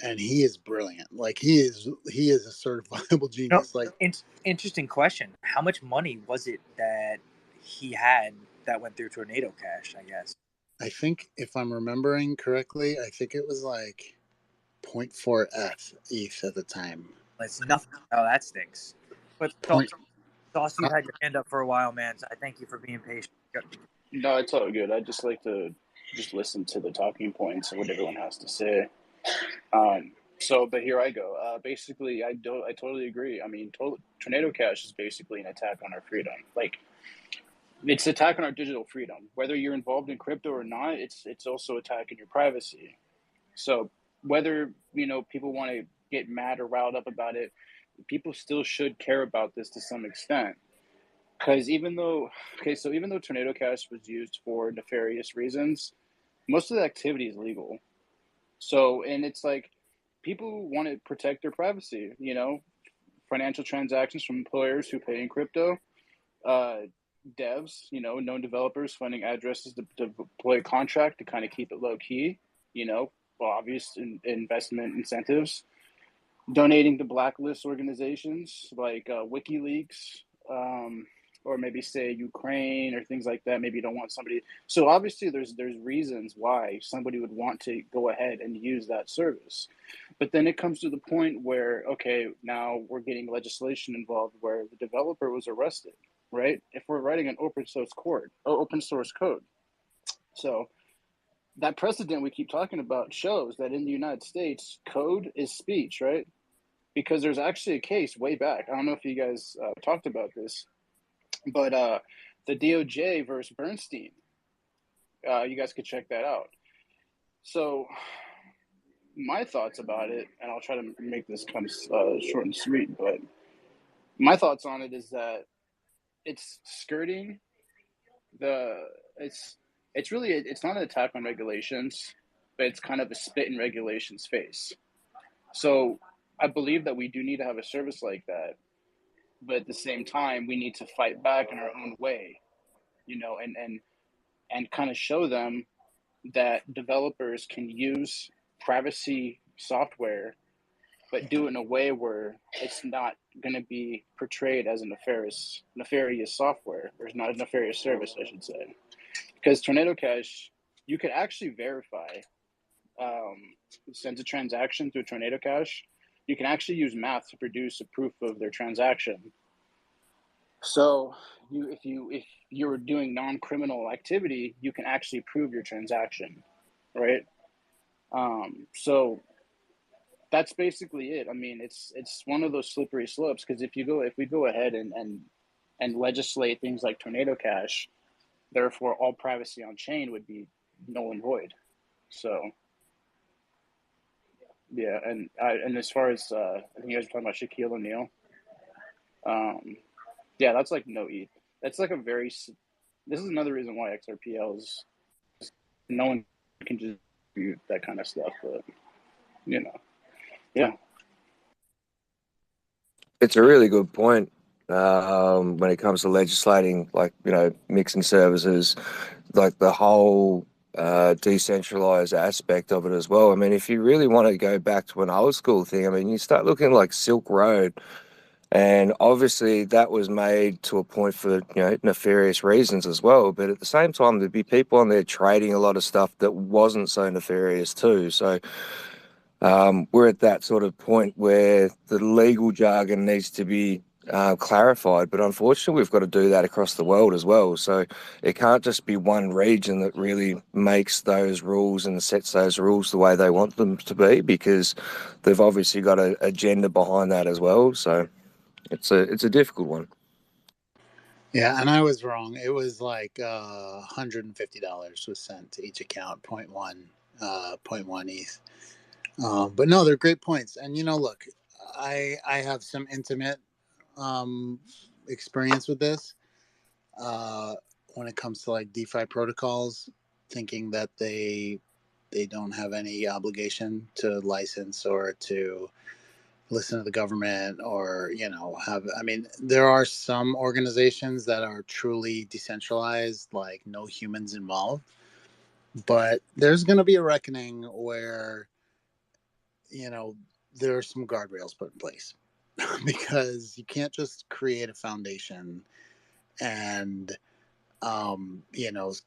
and he is brilliant. Like, he is a certifiable genius. Like, Interesting question. How much money was it that he had that went through Tornado Cash, I guess? I think if I'm remembering correctly, I think it was like 0.4 ETH at the time. It's nothing. Oh, that stinks. But Sauce, you've had your hand up for a while, man. So I thank you for being patient. No, it's all good. I just like to just listen to the talking points and what everyone has to say. But here I go. Basically, I totally agree. I mean, Tornado Cash is basically an attack on our freedom. Like, it's an attack on our digital freedom. Whether you're involved in crypto or not, it's also attacking your privacy. So whether people want to get mad or riled up about it, people still should care about this to some extent. Because even though Tornado Cash was used for nefarious reasons, most of the activity is legal. So, and it's like, people want to protect their privacy, financial transactions from employers who pay in crypto, devs, known developers funding addresses to deploy a contract to kind of keep it low key, obvious investment incentives, donating to blacklist organizations like WikiLeaks, or maybe say Ukraine or things like that. Maybe you don't want somebody. So obviously there's reasons why somebody would want to go ahead and use that service. But then it comes to the point where, okay, now we're getting legislation involved where the developer was arrested, right? If we're writing an open source code. So that precedent we keep talking about shows that in the United States, code is speech, right? Because there's actually a case way back. I don't know if you guys talked about this, but the DOJ versus Bernstein. You guys could check that out. So my thoughts about it, and I'll try to make this kind of short and sweet, but my thoughts on it is that it's skirting it's not an attack on regulations. but it's kind of a spit in regulation's face. So I believe that we do need to have a service like that, but at the same time, we need to fight back in our own way, and kind of show them that developers can use privacy software, but do it in a way where it's not going to be portrayed as a nefarious software, or not a nefarious service, I should say. Because Tornado Cash, you can actually verify, sends a transaction through Tornado Cash. You can actually use math to produce a proof of their transaction. So if you're doing non-criminal activity, you can actually prove your transaction, right? So that's basically it. I mean, it's one of those slippery slopes, because if we go ahead and legislate things like Tornado Cash, therefore all privacy on chain would be null and void. So yeah, and as far as I think you guys were talking about Shaquille O'Neal, yeah, that's like no ETH. That's like this is another reason why XRPL is, no one can just do that kind of stuff, but yeah. It's a really good point when it comes to legislating, like, mixing services, like the whole decentralized aspect of it as well. I mean, if you really want to go back to an old school thing, I mean, you start looking like Silk Road, and obviously that was made to a point for, nefarious reasons as well. But at the same time, there'd be people on there trading a lot of stuff that wasn't so nefarious too. So we're at that sort of point where the legal jargon needs to be clarified, but unfortunately we've got to do that across the world as well. So it can't just be one region that really makes those rules and sets those rules the way they want them to be, because they've obviously got an agenda behind that as well. So it's a difficult one. Yeah, and I was wrong. It was like $150 was sent to each account, 0.1 ETH. But no, they're great points. And look, I have some intimate experience with this when it comes to like DeFi protocols, thinking that they don't have any obligation to license or to listen to the government, or there are some organizations that are truly decentralized, like no humans involved, but there's going to be a reckoning where there are some guardrails put in place because you can't just create a foundation and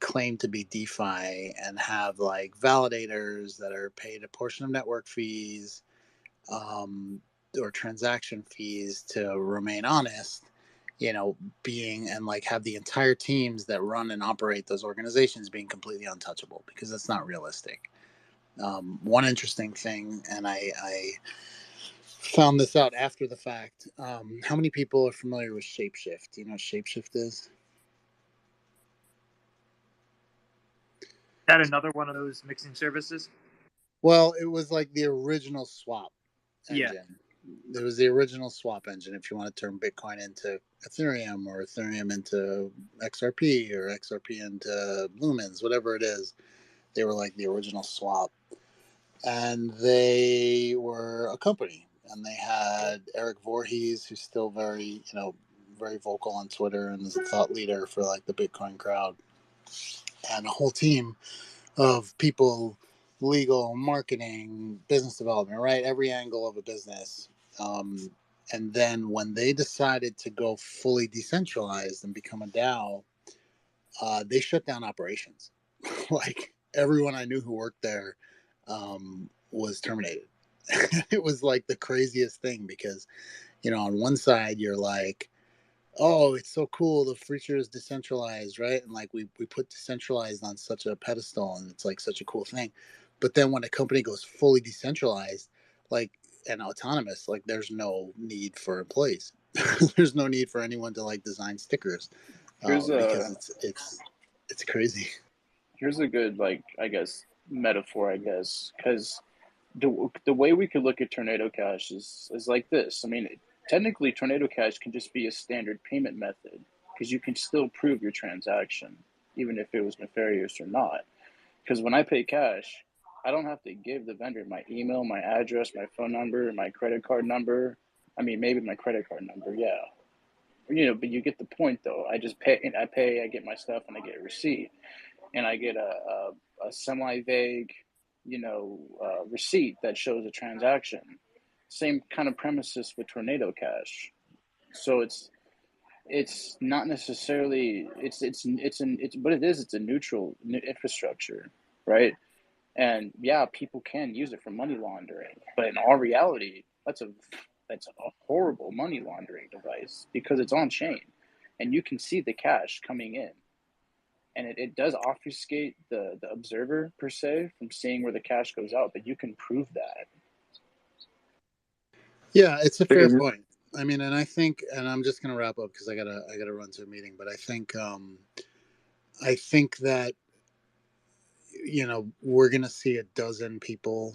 claim to be DeFi and have like validators that are paid a portion of network fees or transaction fees to remain honest, being and like have the entire teams that run and operate those organizations being completely untouchable, because that's not realistic. One interesting thing, and I found this out after the fact. How many people are familiar with Shapeshift? Do you know what Shapeshift is? That another one of those mixing services? Well, it was like the original swap Yeah. engine. It was the original swap engine. If you want to turn Bitcoin into Ethereum, or Ethereum into XRP, or XRP into Lumens, whatever it is, they were like the original swap. And they were a company, and they had Eric Voorhees, who's still very, very vocal on Twitter and is a thought leader for like the Bitcoin crowd, and a whole team of people, legal, marketing, business development, right? Every angle of a business. And then when they decided to go fully decentralized and become a DAO, they shut down operations. Like everyone I knew who worked there was terminated. It was like the craziest thing, because, on one side you're like, oh, it's so cool, the future is decentralized, right? And like we put decentralized on such a pedestal, and it's like such a cool thing. But then when a company goes fully decentralized, like, and autonomous, like there's no need for employees. There's no need for anyone to like design stickers, because it's crazy. Here's a good, like, I guess, metaphor, I guess, because the way we could look at Tornado Cash is like this. I mean, technically, Tornado Cash can just be a standard payment method, because you can still prove your transaction, even if it was nefarious or not. Because when I pay cash, I don't have to give the vendor my email, my address, my phone number, my credit card number. I mean, maybe my credit card number, yeah. But you get the point, though. I just pay, I get my stuff, and I get a receipt, and I get a semi-vague, receipt that shows a transaction. Same kind of premises with Tornado Cash. So it's not necessarily it's what it is. It's a neutral infrastructure, right? And yeah, people can use it for money laundering, but in all reality, that's a horrible money laundering device because it's on chain, and you can see the cash coming in, and it does obfuscate the observer per se from seeing where the cash goes out, but you can prove that. Yeah, it's a fair point. I mean, and I think, and I'm just gonna wrap up because I gotta run to a meeting. But I think that we're gonna see a dozen people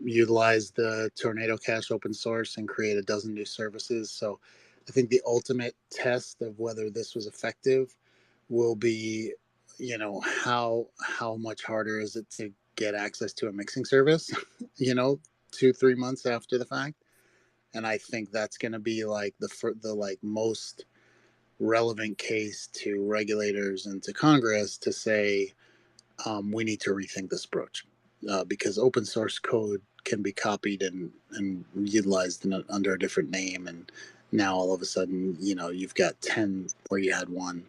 utilize the Tornado Cash open source and create a dozen new services. So I think the ultimate test of whether this was effective will be, how much harder is it to get access to a mixing service, 2-3 months after the fact. And I think that's going to be like the like most relevant case to regulators and to Congress to say we need to rethink this approach because open source code can be copied and utilized under a different name, and now all of a sudden you've got 10 where you had one.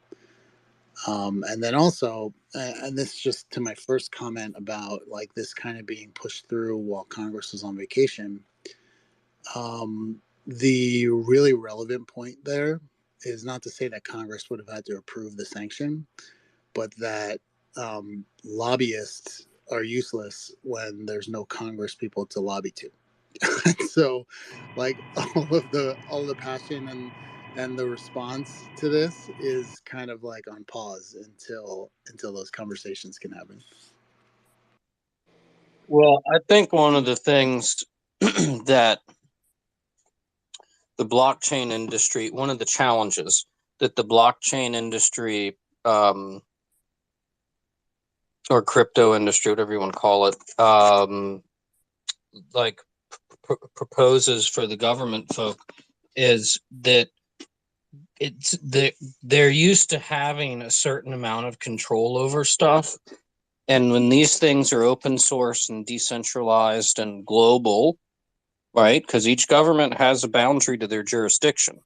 And then also, and this just to my first comment about like this kind of being pushed through while Congress was on vacation. The really relevant point there is not to say that Congress would have had to approve the sanction, but that lobbyists are useless when there's no Congress people to lobby to. So, like all the passion and the response to this is kind of like on pause until those conversations can happen. Well, I think one of the things that the blockchain industry, one of the challenges that the blockchain industry or crypto industry, whatever you want to call it, proposes for the government folk is that they're used to having a certain amount of control over stuff. And when these things are open source and decentralized and global, right? Because each government has a boundary to their jurisdiction,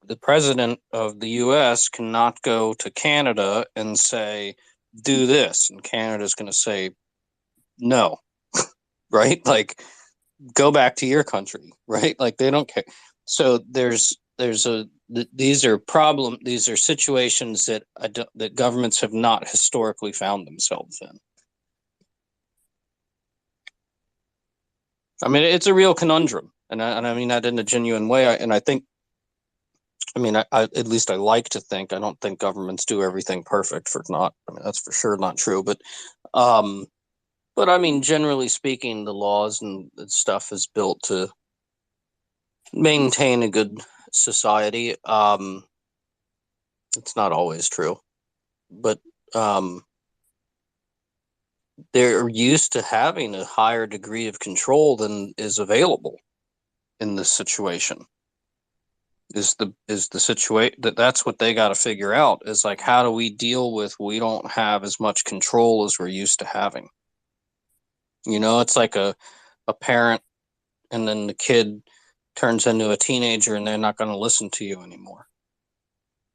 the president of the US cannot go to Canada and say, do this. And Canada's going to say, no, right? Like, go back to your country, right? Like, they don't care. So these are situations that governments have not historically found themselves in. I mean, it's a real conundrum, and I mean that in a genuine way. I at least I like to think. I don't think governments do everything perfect. That's for sure not true. But I mean, generally speaking, the laws and stuff is built to maintain a good society. It's not always true, but they're used to having a higher degree of control than is available in this situation. Is the situation that's what they got to figure out, is like, how do we deal with we don't have as much control as we're used to having? It's like a parent, and then the kid turns into a teenager and they're not going to listen to you anymore,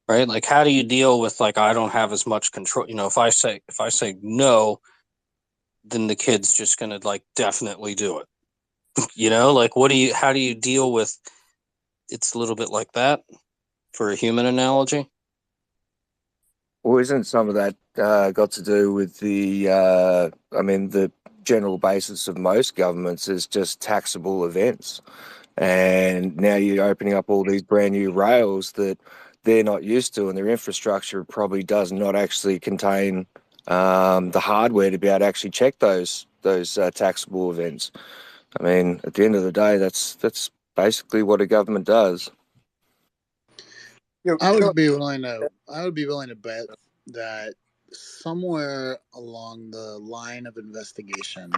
right? Like, how do you deal with, like, I don't have as much control? If I say no, then the kid's just going to, like, definitely do it. Like, how do you deal with? It's a little bit like that for a human analogy. Well, isn't some of that got to do with the general basis of most governments is just taxable events? And now you're opening up all these brand new rails that they're not used to, and their infrastructure probably does not actually contain the hardware to be able to actually check those taxable events. I mean, at the end of the day, that's basically what a government does. I would be willing to bet that somewhere along the line of investigation,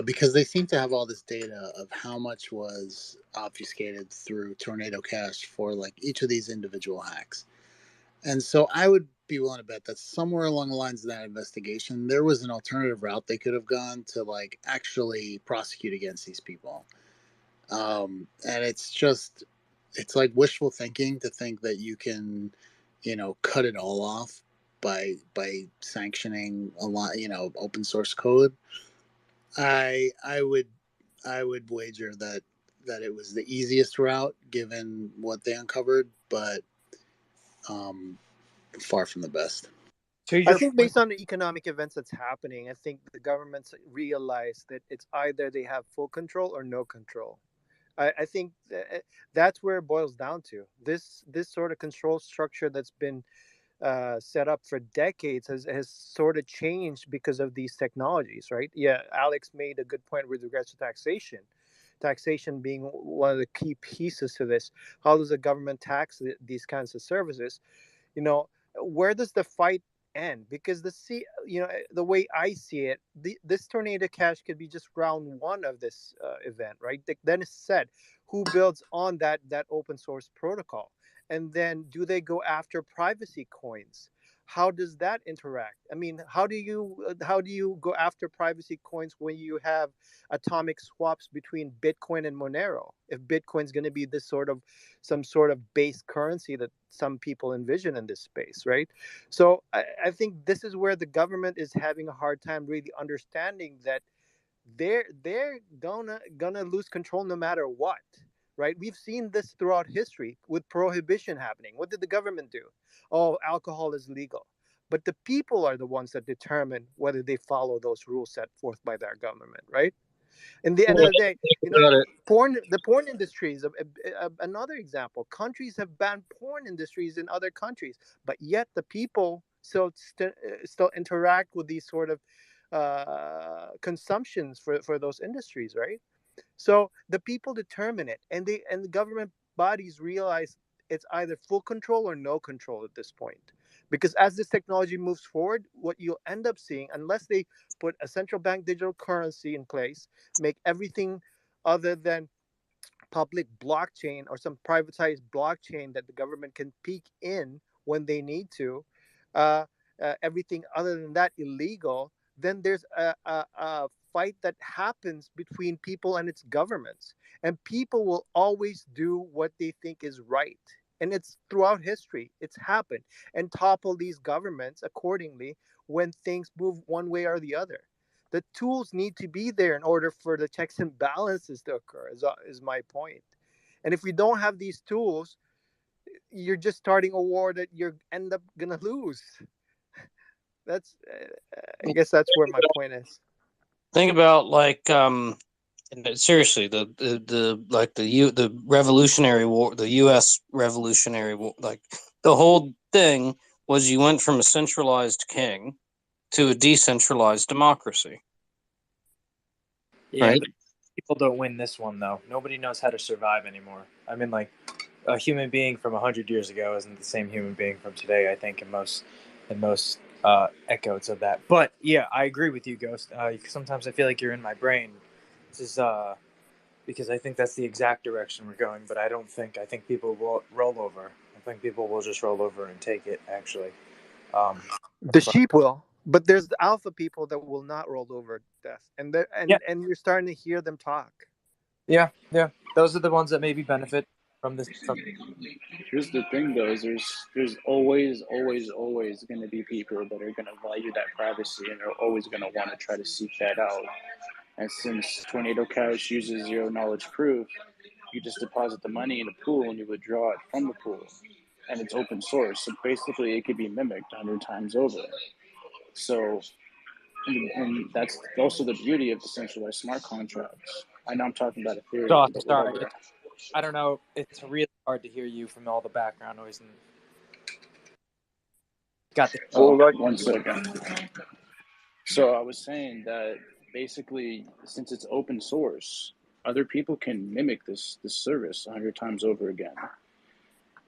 because they seem to have all this data of how much was obfuscated through Tornado Cash for like each of these individual hacks. And so I would be willing to bet that somewhere along the lines of that investigation, there was an alternative route they could have gone to like actually prosecute against these people. And it's like wishful thinking to think that you can, cut it all off by sanctioning a lot, open source code. I would wager that it was the easiest route given what they uncovered, but um, far from the best. To I your think point, based on the economic events that's happening, I think the governments realize that it's either they have full control or no control. I think that's where it boils down to. This sort of control structure that's been set up for decades has sort of changed because of these technologies, right? Yeah, Alex made a good point with regards to taxation. Taxation being one of the key pieces to this. How does the government tax these kinds of services? You know, where does the fight end? Because the way I see it, this tornado cash could be just round one of this event, right? Then it's said who builds on that open source protocol, and then do they go after privacy coins? How does that interact? I mean, how do you go after privacy coins when you have atomic swaps between Bitcoin and Monero? If Bitcoin's going to be this sort of some sort of base currency that some people envision in this space, right? So I think this is where the government is having a hard time really understanding that they're gonna lose control no matter what, right? We've seen this throughout history with prohibition happening. What did the government do? Oh, alcohol is legal. But the people are the ones that determine whether they follow those rules set forth by their government, right? In the end of the day, Got it. the porn industry is another example. Countries have banned porn industries in other countries, but yet the people still interact with these sort of consumptions for those industries, right? So the people determine it, and the government bodies realize it's either full control or no control at this point. Because as this technology moves forward, what you'll end up seeing, unless they put a central bank digital currency in place, make everything other than public blockchain or some privatized blockchain that the government can peek in when they need to, uh, everything other than that illegal, then there's a fight that happens between people and its governments. And people will always do what they think is right. And it's throughout history, it's happened, and topple these governments accordingly when things move one way or the other. The tools need to be there in order for the checks and balances to occur, is my point. And if we don't have these tools, you're just starting a war that you're end up gonna lose. That's I guess that's where my point is. Think about seriously the Revolutionary War, the U.S. Revolutionary War, like the whole thing was you went from a centralized king to a decentralized democracy, yeah, right? but people don't win this one though. Nobody knows how to survive anymore. I mean, like a human being from 100 years ago isn't the same human being from today. I think in most echoes of that. But yeah, I agree with you, Ghost. Sometimes I feel like you're in my brain. This is because I think that's the exact direction we're going. But I don't think. I think people will roll over. I think people will just roll over and take it. Actually, um, The but sheep will, but there's the alpha people that will not roll over death, and yeah, and you're starting to hear them talk. yeah. Those are the ones that maybe benefit from this. From Here's the thing, though: is there's always going to be people that are going to value that privacy, and they're always going to want to try to seek that out. And since Tornado Cash uses zero knowledge proof, you just deposit the money in a pool and you withdraw it from the pool, and it's open source. So basically, it could be mimicked 100 times over. So, and that's also the beauty of decentralized smart contracts. I know I'm talking about oh, Ethereum, but sorry, whatever. I don't know. It's really hard to hear you from all the background noise and got the. Oh, Well, like, one second. So I was saying that basically, since it's open source, other people can mimic this service 100 times over again,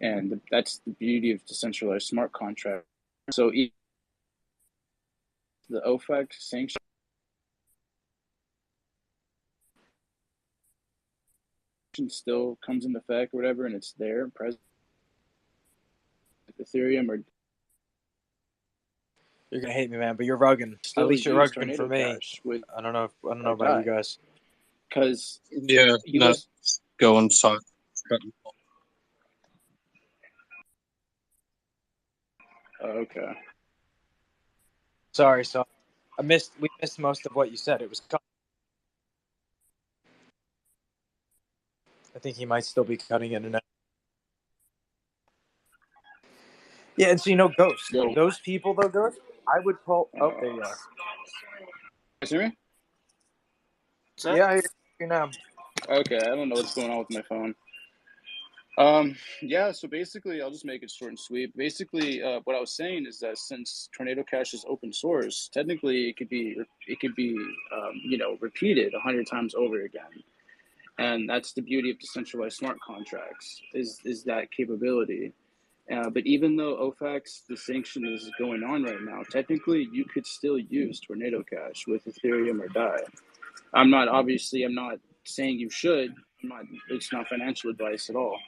and that's the beauty of decentralized smart contracts. So the OFAC sanction still comes into effect or whatever, and it's there, present. Ethereum or You're gonna hate me, man, but you're rugging. At still least you're use rugging for Tornado me. Cash with I don't know or about you die, guys. because Yeah, no, U.S. go inside. Okay. Sorry, so we missed most of what you said. It was. I think he might still be cutting in and out. Yeah, and so Ghost. Yo. Those people, though, Ghost. I would pull. Oh, there you are. You hear me? Yeah, I hear you now. Okay, I don't know what's going on with my phone. Yeah, so basically, I'll just make it short and sweet. Basically, what I was saying is that since Tornado Cash is open source, technically it could be repeated 100 times over again, and that's the beauty of decentralized smart contracts is that capability. But even though the sanction is going on right now, technically you could still use Tornado Cash with Ethereum or DAI. I'm not saying you should. It's not financial advice at all.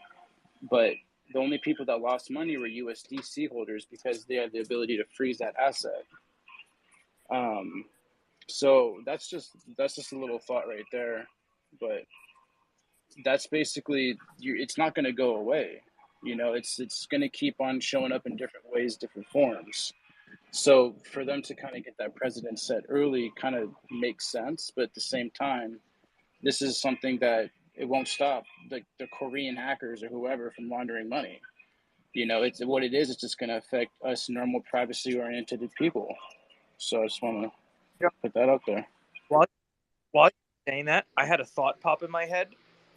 But the only people that lost money were USDC holders because they had the ability to freeze that asset. So that's just a little thought right there. But that's basically it's not going to go away. It's going to keep on showing up in different ways, different forms. So for them to kind of get that precedent set early kind of makes sense, but at the same time, this is something that it won't stop the Korean hackers or whoever from laundering money. It's what it is. It's just going to affect us normal privacy-oriented people. So I just want to put that out there. While you're saying that, I had a thought pop in my head,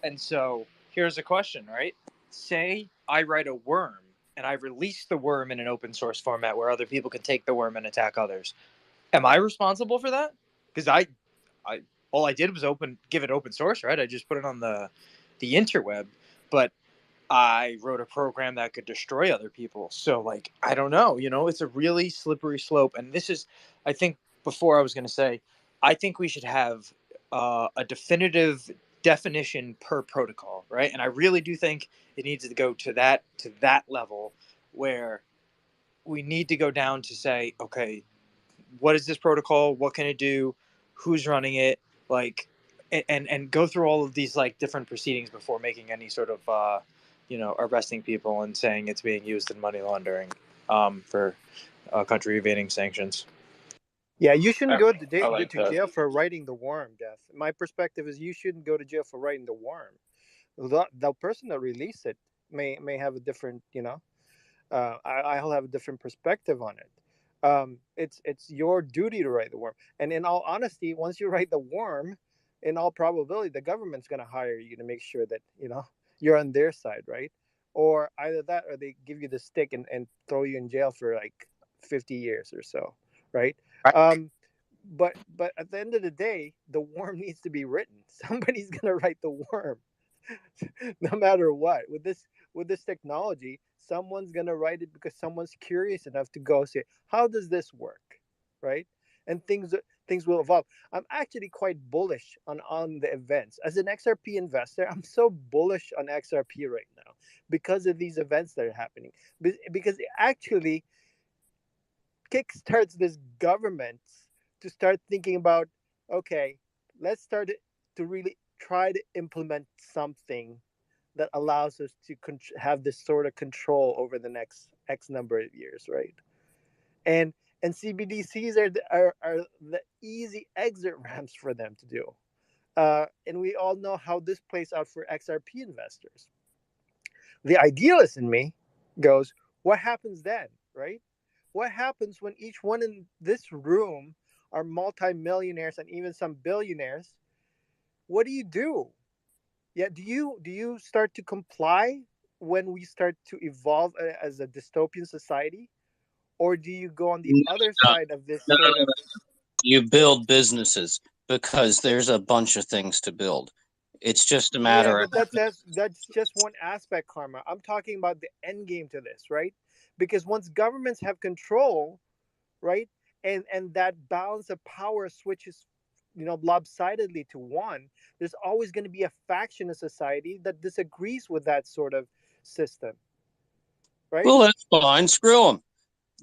and so here's a question, right? Say I write a worm and I release the worm in an open source format where other people can take the worm and attack others. Am I responsible for that? Because I all I did was give it open source, right? I just put it on the interweb, but I wrote a program that could destroy other people. So I don't know, it's a really slippery slope. And this is, I think, before I was going to say, I think we should have a definitive definition per protocol, right? And I really do think it needs to go to that level where we need to go down to say, okay, what is this protocol? What can it do? Who's running it? Like, and go through all of these different proceedings before making any sort of arresting people and saying it's being used in money laundering for country evading sanctions. Yeah, you shouldn't go I like to that. jail for writing the worm, Death. My perspective is you shouldn't go to jail for writing the worm. The person that released it may have a different, I'll have a different perspective on it. It's your duty to write the worm. And in all honesty, once you write the worm, in all probability, the government's going to hire you to make sure that you're on their side, right? Or either that, or they give you the stick and throw you in jail for like 50 years or so, right? Right. But at the end of the day, the worm needs to be written. Somebody's going to write the worm, no matter what. With this technology, someone's gonna write it because someone's curious enough to go say, "How does this work?" Right? And things will evolve. I'm actually quite bullish on the events. As an XRP investor, I'm so bullish on XRP right now because of these events that are happening. Because it actually kickstarts this government to start thinking about, okay, let's start to really try to implement something that allows us to have this sort of control over the next X number of years, right? And CBDCs are the easy exit ramps for them to do. And we all know how this plays out for XRP investors. The idealist in me goes, what happens then, right? What happens when each one in this room are multimillionaires and even some billionaires? What do you do? Yeah, do you start to comply when we start to evolve as a dystopian society, or do you go on the other No, side of this no, no, sort no, of? no. You build businesses because there's a bunch of things to build. It's just a Yeah, matter of but that's just one aspect, Karma. I'm talking about the end game to this, right? Because once governments have control, right, and that balance of power switches, lopsidedly to one, there's always going to be a faction in society that disagrees with that sort of system, right? Well, that's fine. Screw them.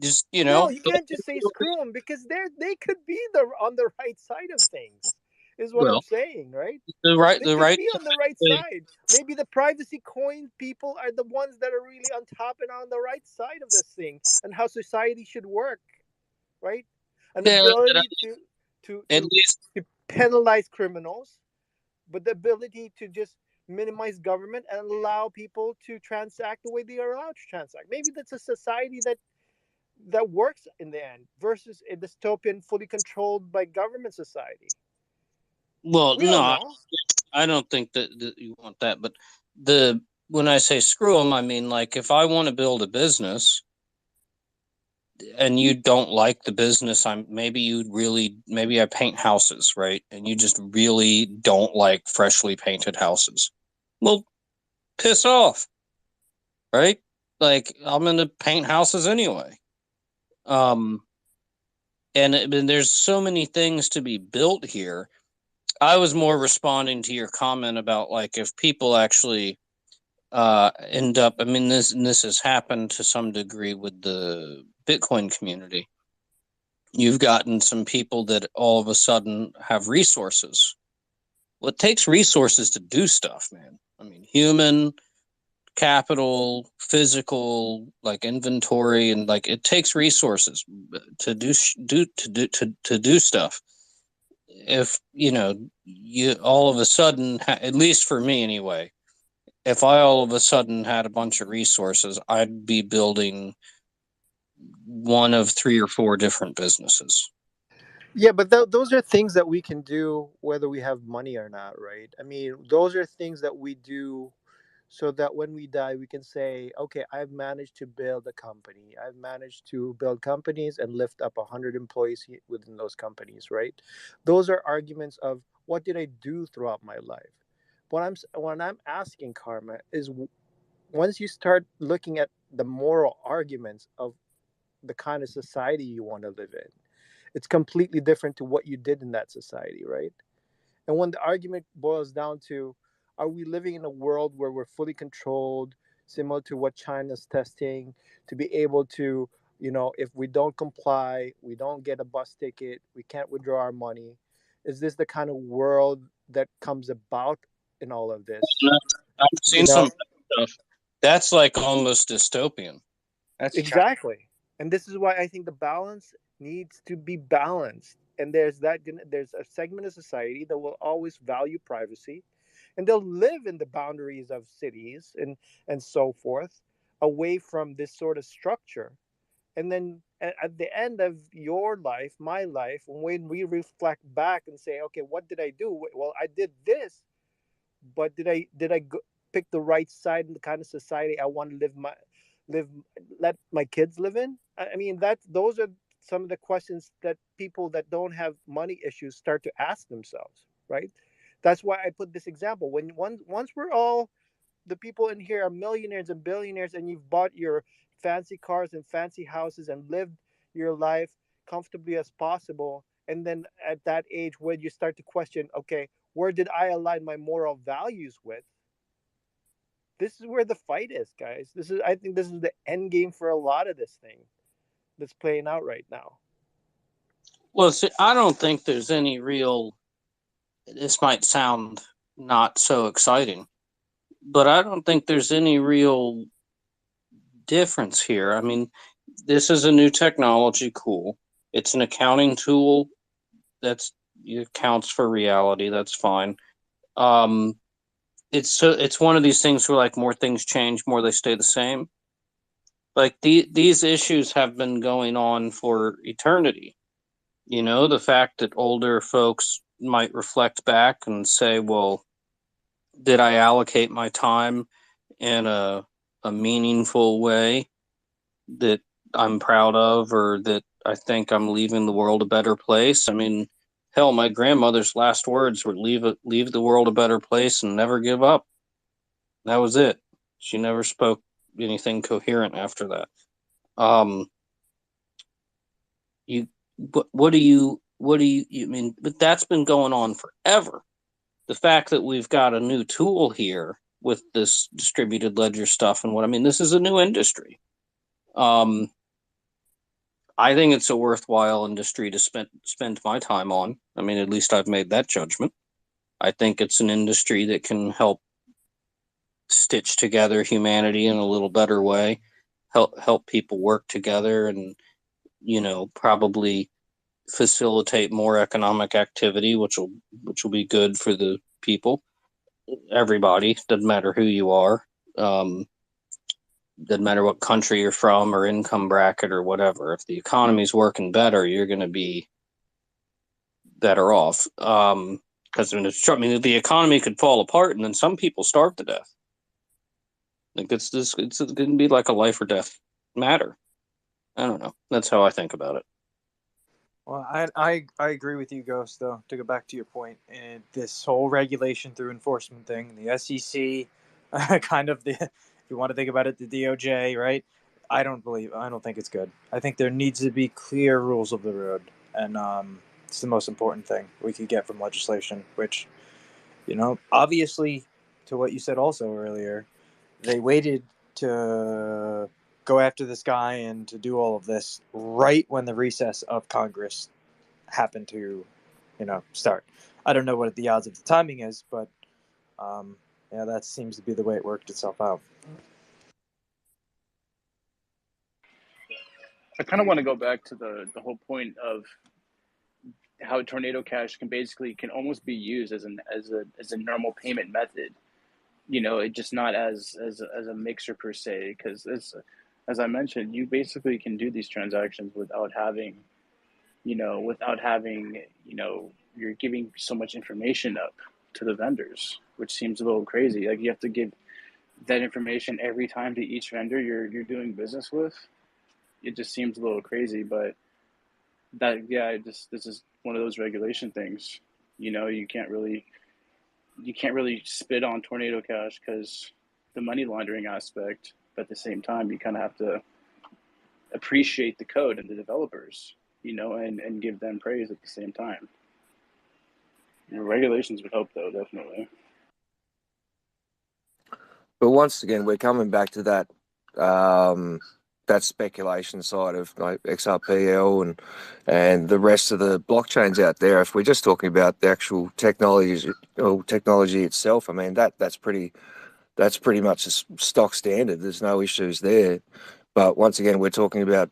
Just, No, you can't just say screw them, because they could be on the right side of things, is what I'm well, saying, right? They the could right be on the right side. Maybe the privacy coin people are the ones that are really on top and on the right side of this thing and how society should work, right? An yeah, ability to at to least to penalize criminals, but the ability to just minimize government and allow people to transact the way they are allowed to transact. Maybe that's a society that works in the end versus a dystopian, fully controlled by government society. well, We don't no, know. I don't think that you want that. But the when I say screw them, I mean, like, if I want to build a business and you don't like the business, maybe I paint houses, right? And you just really don't like freshly painted houses. Well, piss off, right? Like, I'm gonna paint houses anyway. Um, and there's so many things to be built here. I was more responding to your comment about, like, if people actually end up. I mean, this has happened to some degree with the Bitcoin community. You've gotten some people that all of a sudden have resources. Well, it takes resources to do stuff, man. I mean, human capital, physical, like inventory, and like it takes resources to do stuff. If you all of a sudden, at least for me anyway, if I all of a sudden had a bunch of resources, I'd be building one of three or four different businesses. Yeah, but those are things that we can do whether we have money or not, right? I mean, those are things that we do so that when we die, we can say, okay, I've managed to build a company. I've managed to build companies and lift up 100 employees within those companies, right? Those are arguments of what did I do throughout my life? When I'm asking karma is once you start looking at the moral arguments of the kind of society you want to live in, it's completely different to what you did in that society, right? And when the argument boils down to, are we living in a world where we're fully controlled, similar to what China's testing, to be able to, if we don't comply, we don't get a bus ticket, we can't withdraw our money? Is this the kind of world that comes about in all of this? I've You seen some know, stuff that's like almost dystopian. That's China. exactly. And this is why I think the balance needs to be balanced. And there's a segment of society that will always value privacy, and they'll live in the boundaries of cities and so forth, away from this sort of structure. And then at the end of your life, my life, when we reflect back and say, okay, what did I do? Well, I did this, but did I pick the right side in the kind of society I want to live let my kids live in? I mean, that those are some of the questions that people that don't have money issues start to ask themselves, right? That's why I put this example. When once we're all, the people in here are millionaires and billionaires, and you've bought your fancy cars and fancy houses and lived your life comfortably as possible, and then at that age when you start to question, okay, where did I align my moral values with? This is where the fight is, guys. I think this is the end game for a lot of this thing that's playing out right now. Well, see, I don't think there's any real. This might sound not so exciting, but I don't think there's any real difference here. I mean, this is a new technology, cool. It's an accounting tool that's it accounts for reality. That's fine. Um, it's one of these things where, like, more things change, more they stay the same. Like, these issues have been going on for eternity. The fact that older folks might reflect back and say, well, did I allocate my time in a meaningful way that I'm proud of, or that I think I'm leaving the world a better place? I mean, hell, my grandmother's last words were leave the world a better place and never give up. That was it. She never spoke anything coherent after that. Um, you what do you mean? But that's been going on forever. The fact that we've got a new tool here with this distributed ledger stuff and what I mean, this is a new industry. I think it's a worthwhile industry to spend my time on. I mean, at least I've made that judgment. I think it's an industry that can help stitch together humanity in a little better way, help people work together, and probably facilitate more economic activity, which will be good for the people. Everybody, doesn't matter who you are, doesn't matter what country you're from or income bracket or whatever. If the economy's working better, you're going to be better off. Because the economy could fall apart, and then some people starve to death. Like it's going to be like a life or death matter. I don't know. That's how I think about it. Well, I agree with you, Ghost, though, to go back to your point. And this whole regulation through enforcement thing, the SEC, kind of if you want to think about it, the DOJ, right? I don't think it's good. I think there needs to be clear rules of the road. And it's the most important thing we could get from legislation, which, obviously, to what you said also earlier, they waited to go after this guy and to do all of this right when the recess of Congress happened to, start. I don't know what the odds of the timing is, but that seems to be the way it worked itself out. I kind of want to go back to the whole point of how Tornado Cash can almost be used as a normal payment method. It just not as a mixer per se, because as I mentioned, you basically can do these transactions without having you're giving so much information up to the vendors, which seems a little crazy. Like you have to give that information every time to each vendor you're doing business with. It just seems a little crazy, but this is one of those regulation things. You can't really spit on Tornado Cash because the money laundering aspect, but at the same time you kind of have to appreciate the code and the developers, and give them praise at the same time. Regulations would help, though, definitely. But once again, we're coming back to that that speculation side of like XRPL and the rest of the blockchains out there. If we're just talking about the actual technology itself, I mean that's pretty much a stock standard. There's no issues there. But once again, we're talking about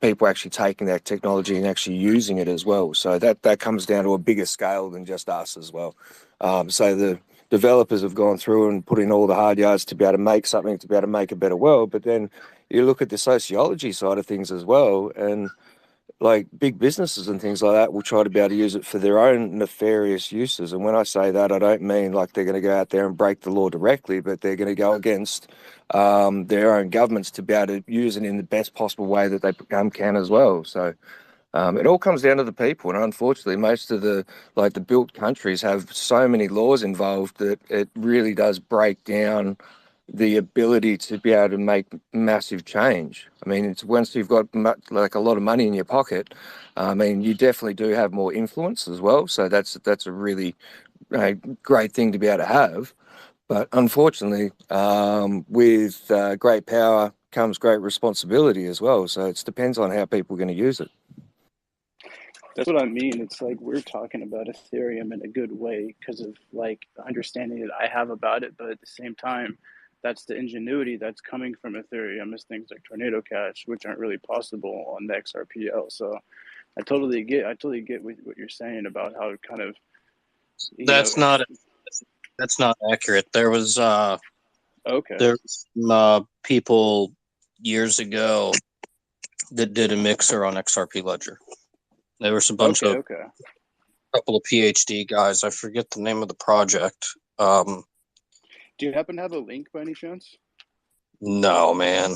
people actually taking that technology and actually using it as well. So that comes down to a bigger scale than just us as well. So the developers have gone through and put in all the hard yards to be able to make something, to be able to make a better world. But then you look at the sociology side of things as well, and like big businesses and things like that will try to be able to use it for their own nefarious uses. And when I say that, I don't mean like they're going to go out there and break the law directly, but they're going to go against their own governments to be able to use it in the best possible way that they can as well. So it all comes down to the people, and unfortunately, most of the built countries have so many laws involved that it really does break down the ability to be able to make massive change. I mean, it's once you've got a lot of money in your pocket, I mean, you definitely do have more influence as well. So that's a really great thing to be able to have. But unfortunately, with great power comes great responsibility as well. So it depends on how people are going to use it. That's what I mean. It's like we're talking about Ethereum in a good way because of like the understanding that I have about it, but at the same time, that's the ingenuity that's coming from Ethereum is things like Tornado Cash, which aren't really possible on the XRPL. So I totally get what you're saying about how it kind of That's not accurate. There was okay. some people years ago that did a mixer on XRP Ledger. There was a bunch of couple of PhD guys. I forget the name of the project. Do you happen to have a link by any chance? No, man.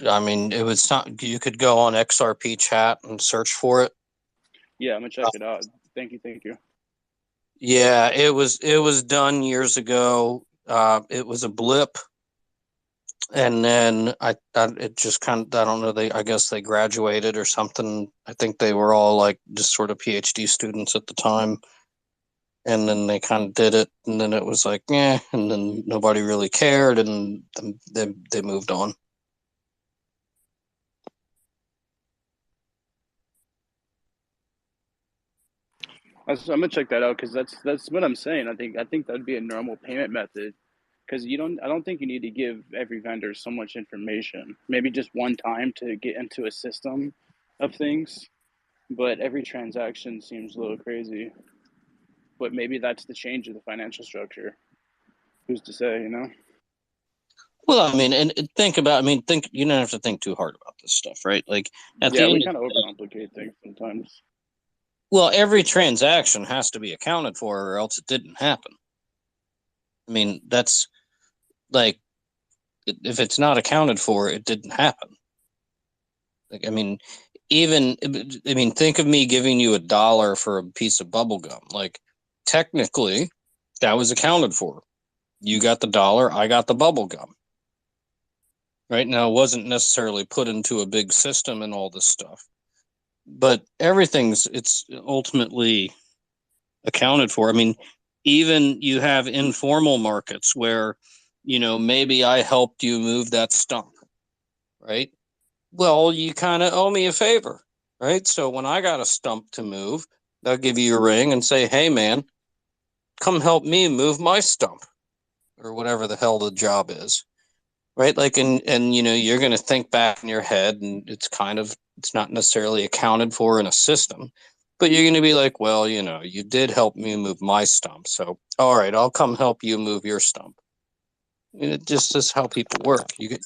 I mean, it was not. You could go on XRP chat and search for it. Yeah, I'm gonna check it out. Thank you. Yeah, it was done years ago. It was a blip. And then it just kind of, I don't know, I guess they graduated or something. I think they were all like just sort of PhD students at the time. And then they kind of did it, and then it was like, yeah, and then nobody really cared, and they moved on. I'm gonna check that out because that's what I'm saying. I think that'd be a normal payment method because I don't think you need to give every vendor so much information. Maybe just one time to get into a system of things, but every transaction seems a little crazy. But maybe that's the change of the financial structure. Who's to say, you know? Well, I mean, and think you don't have to think too hard about this stuff, right? Like at the Yeah, we end of kind of the day, overcomplicate things sometimes. well, every transaction has to be accounted for, or else it didn't happen. I mean, that's like if it's not accounted for, it didn't happen. Like, I mean, think of me giving you $1 for a piece of bubble gum. Like, technically, that was accounted for. You got the dollar, I got the bubble gum. Right now, it wasn't necessarily put into a big system and all this stuff, but it's ultimately accounted for. I mean, even you have informal markets where, maybe I helped you move that stump, right? Well, you kind of owe me a favor, right? So when I got a stump to move, they'll give you a ring and say, hey, man, come help me move my stump or whatever the hell the job is, right? Like, and you're going to think back in your head and it's not necessarily accounted for in a system, but you're going to be like, well, you did help me move my stump. So, all right, I'll come help you move your stump. It just is how people work. You get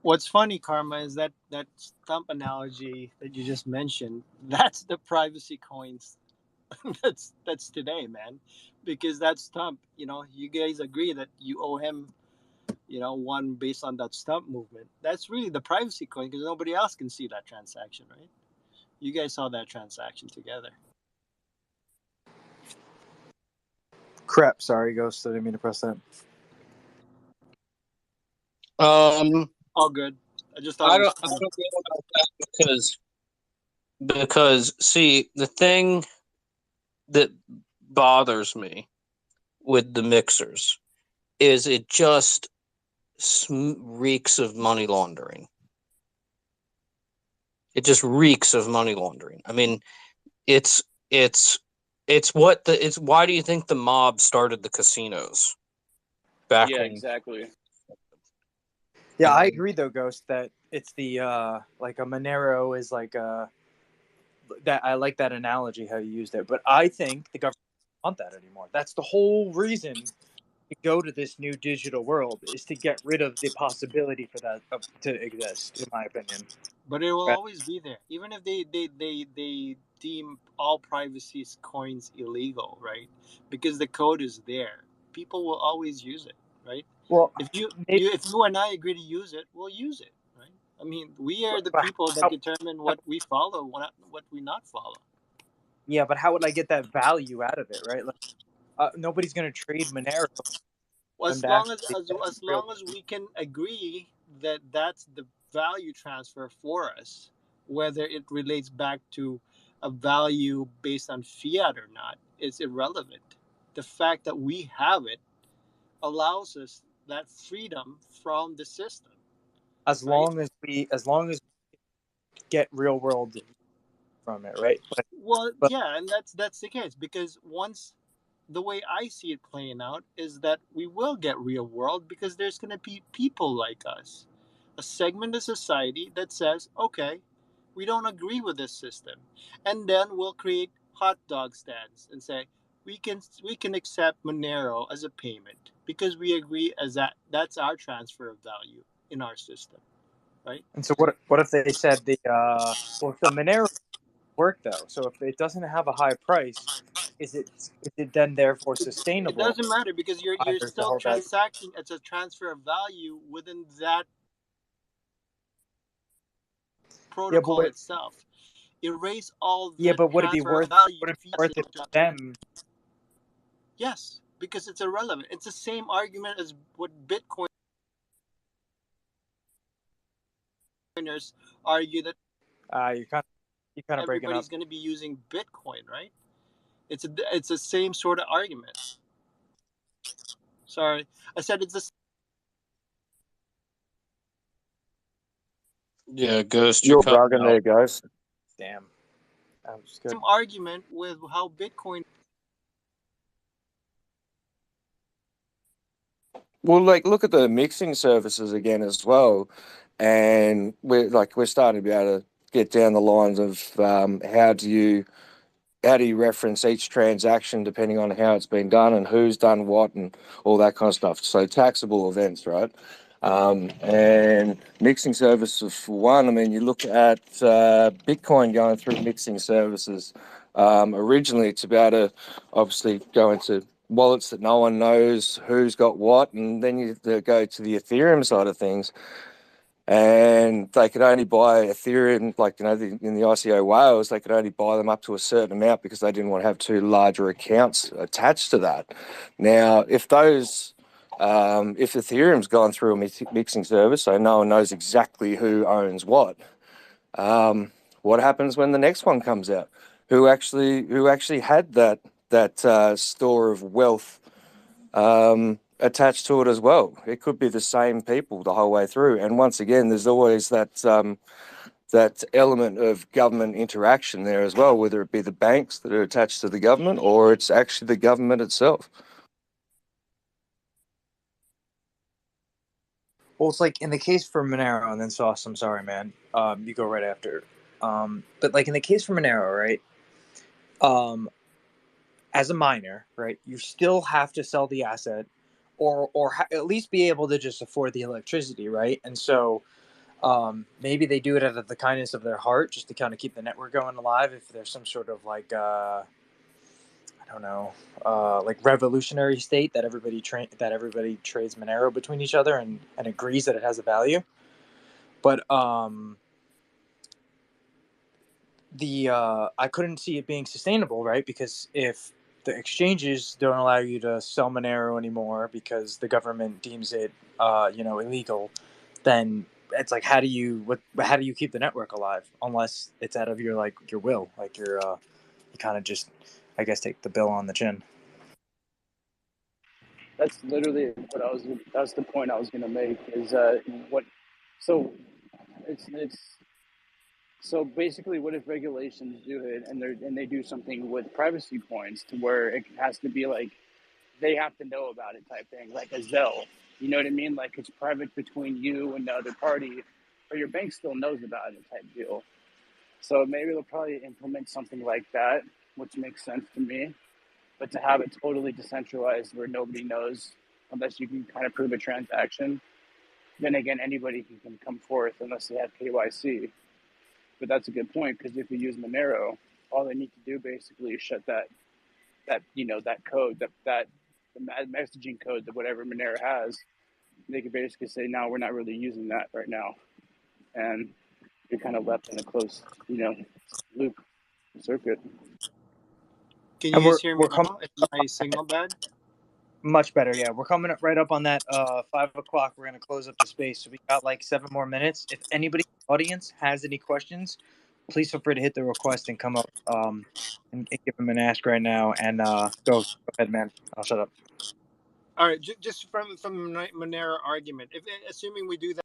What's funny, Karma, is that stump analogy that you just mentioned. That's the privacy coins. That's today, man, because that stump. You guys agree that you owe him. One based on that stump movement. That's really the privacy coin because nobody else can see that transaction, right? You guys saw that transaction together. Crap, sorry, Ghost. I didn't mean to press that. All good. I just thought I it was don't funny. know about that because see, the thing that bothers me with the mixers is it just reeks of money laundering. It just reeks of money laundering. I mean, it's it's it's why do you think the mob started the casinos back Yeah, when? exactly. Yeah, I agree though, Ghost, that it's the like a Monero is like that. I like that analogy how you used it, but I think the government doesn't want that anymore. That's the whole reason to go to this new digital world is to get rid of the possibility for that to exist, in my opinion. But it will Right? always be there, even if they deem all privacy coins illegal, right? Because the code is there. People will always use it, right? Well, If you maybe, if you and I agree to use it, we'll use it, right? I mean, we are the but people that how, determine what we follow, what we not follow. yeah, but how would I get that value out of it, right? Like, nobody's going to trade Monero for them As to long as, actually as get as real. long as we can agree that that's the value transfer for us, whether it relates back to a value based on fiat or not, is irrelevant. The fact that we have it allows us that freedom from the system, right? As long as we get real world from it, right? Well, But yeah, and that's the case because once the way I see it playing out is that we will get real world because there's going to be people like us, a segment of society that says, okay, we don't agree with this system, and then we'll create hot dog stands and say we can accept Monero as a payment because we agree as that's our transfer of value in our system, right? and so what if they said well, if the Monero work though? So if it doesn't have a high price, is it then therefore It sustainable doesn't matter because you're either to still hold that? transacting. It's a transfer of value within that Yeah, but protocol itself. Erase all yeah, the but transfer of value would it be features worth it onto for it. them? Yes, because it's irrelevant. It's the same argument as what Bitcoin. Bitcoiners argue that you're kind of breaking up. everybody's going to be using Bitcoin, right? It's the same sort of argument. Sorry, I said it's the Yeah, Ghost, you're You're cutting bugging out. there, guys. Damn. That was good. same argument with how Bitcoin. Well, like look at the mixing services again as well, and we're starting to be able to get down the lines of how do you reference each transaction depending on how it's been done and who's done what and all that kind of stuff. So taxable events, right? And mixing services for one. I mean, you look at Bitcoin going through mixing services. Originally, to be able to obviously go into wallets that no one knows who's got what, and then you go to the Ethereum side of things, and they could only buy Ethereum, like in the ICO Wales, they could only buy them up to a certain amount because they didn't want to have two larger accounts attached to that. Now, if Ethereum's gone through a mixing service, so no one knows exactly who owns what happens when the next one comes out? Who actually had that store of wealth attached to it as well? It could be the same people the whole way through. And once again, there's always that element of government interaction there as well, whether it be the banks that are attached to the government or it's actually the government itself. Well, it's like in the case for Monero, and then Sauce, I'm sorry, man. You go right after. But like in the case for Monero, right? As a miner, right, you still have to sell the asset, or at least be able to just afford the electricity, right? And so maybe they do it out of the kindness of their heart, just to kind of keep the network going alive. If there's some sort of like I don't know, like revolutionary state that everybody trades Monero between each other and agrees that it has a value. But I couldn't see it being sustainable, right? Because if the exchanges don't allow you to sell Monero anymore because the government deems it illegal, then it's like how do you keep the network alive unless it's out of your will, like you kind of just, I guess, take the bill on the chin. That's literally what I was. That's the point I was going to make. Is what? So it's so basically, what if regulations do it and they do something with privacy points to where it has to be like they have to know about it type thing, like a Zelle. You know what I mean? Like it's private between you and the other party, but your bank still knows about it type deal. So maybe they'll probably implement something like that, which makes sense to me. But to have it totally decentralized where nobody knows unless you can kind of prove a transaction, then again, anybody can come forth unless they have KYC. But that's a good point because if you use Monero, all they need to do basically is shut that code, that the messaging code that whatever Monero has. They could basically say, no, we're not really using that right now, and you're kind of left in a closed, loop circuit. Can And you guys hear me we're coming now? Is my signal bad? much better. Yeah, we're coming up right up on that 5 o'clock. We're gonna close up the space, so we got like 7 more minutes. If anybody in the audience has any questions, please feel free to hit the request and come up and give them an ask right now. And go ahead, man. I'll shut up. All right, just from Monero argument, if assuming we do that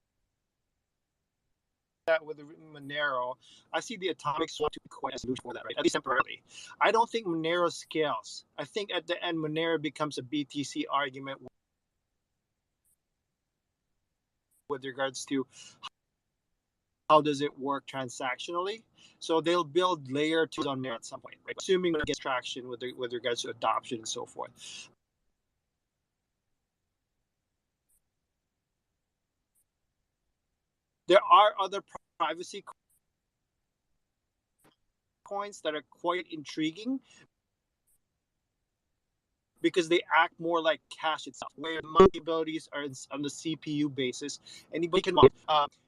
with Monero, I see the atomic swap to Bitcoin as a solution for that, right? At least temporarily. I don't think Monero scales. I think at the end, Monero becomes a BTC argument with regards to how does it work transactionally. So they'll build layer 2s on Monero at some point, right? Assuming it gets traction with regards to adoption and so forth. There are other privacy coins that are quite intriguing because they act more like cash itself, where the mining abilities are on the CPU basis. Anybody can mine.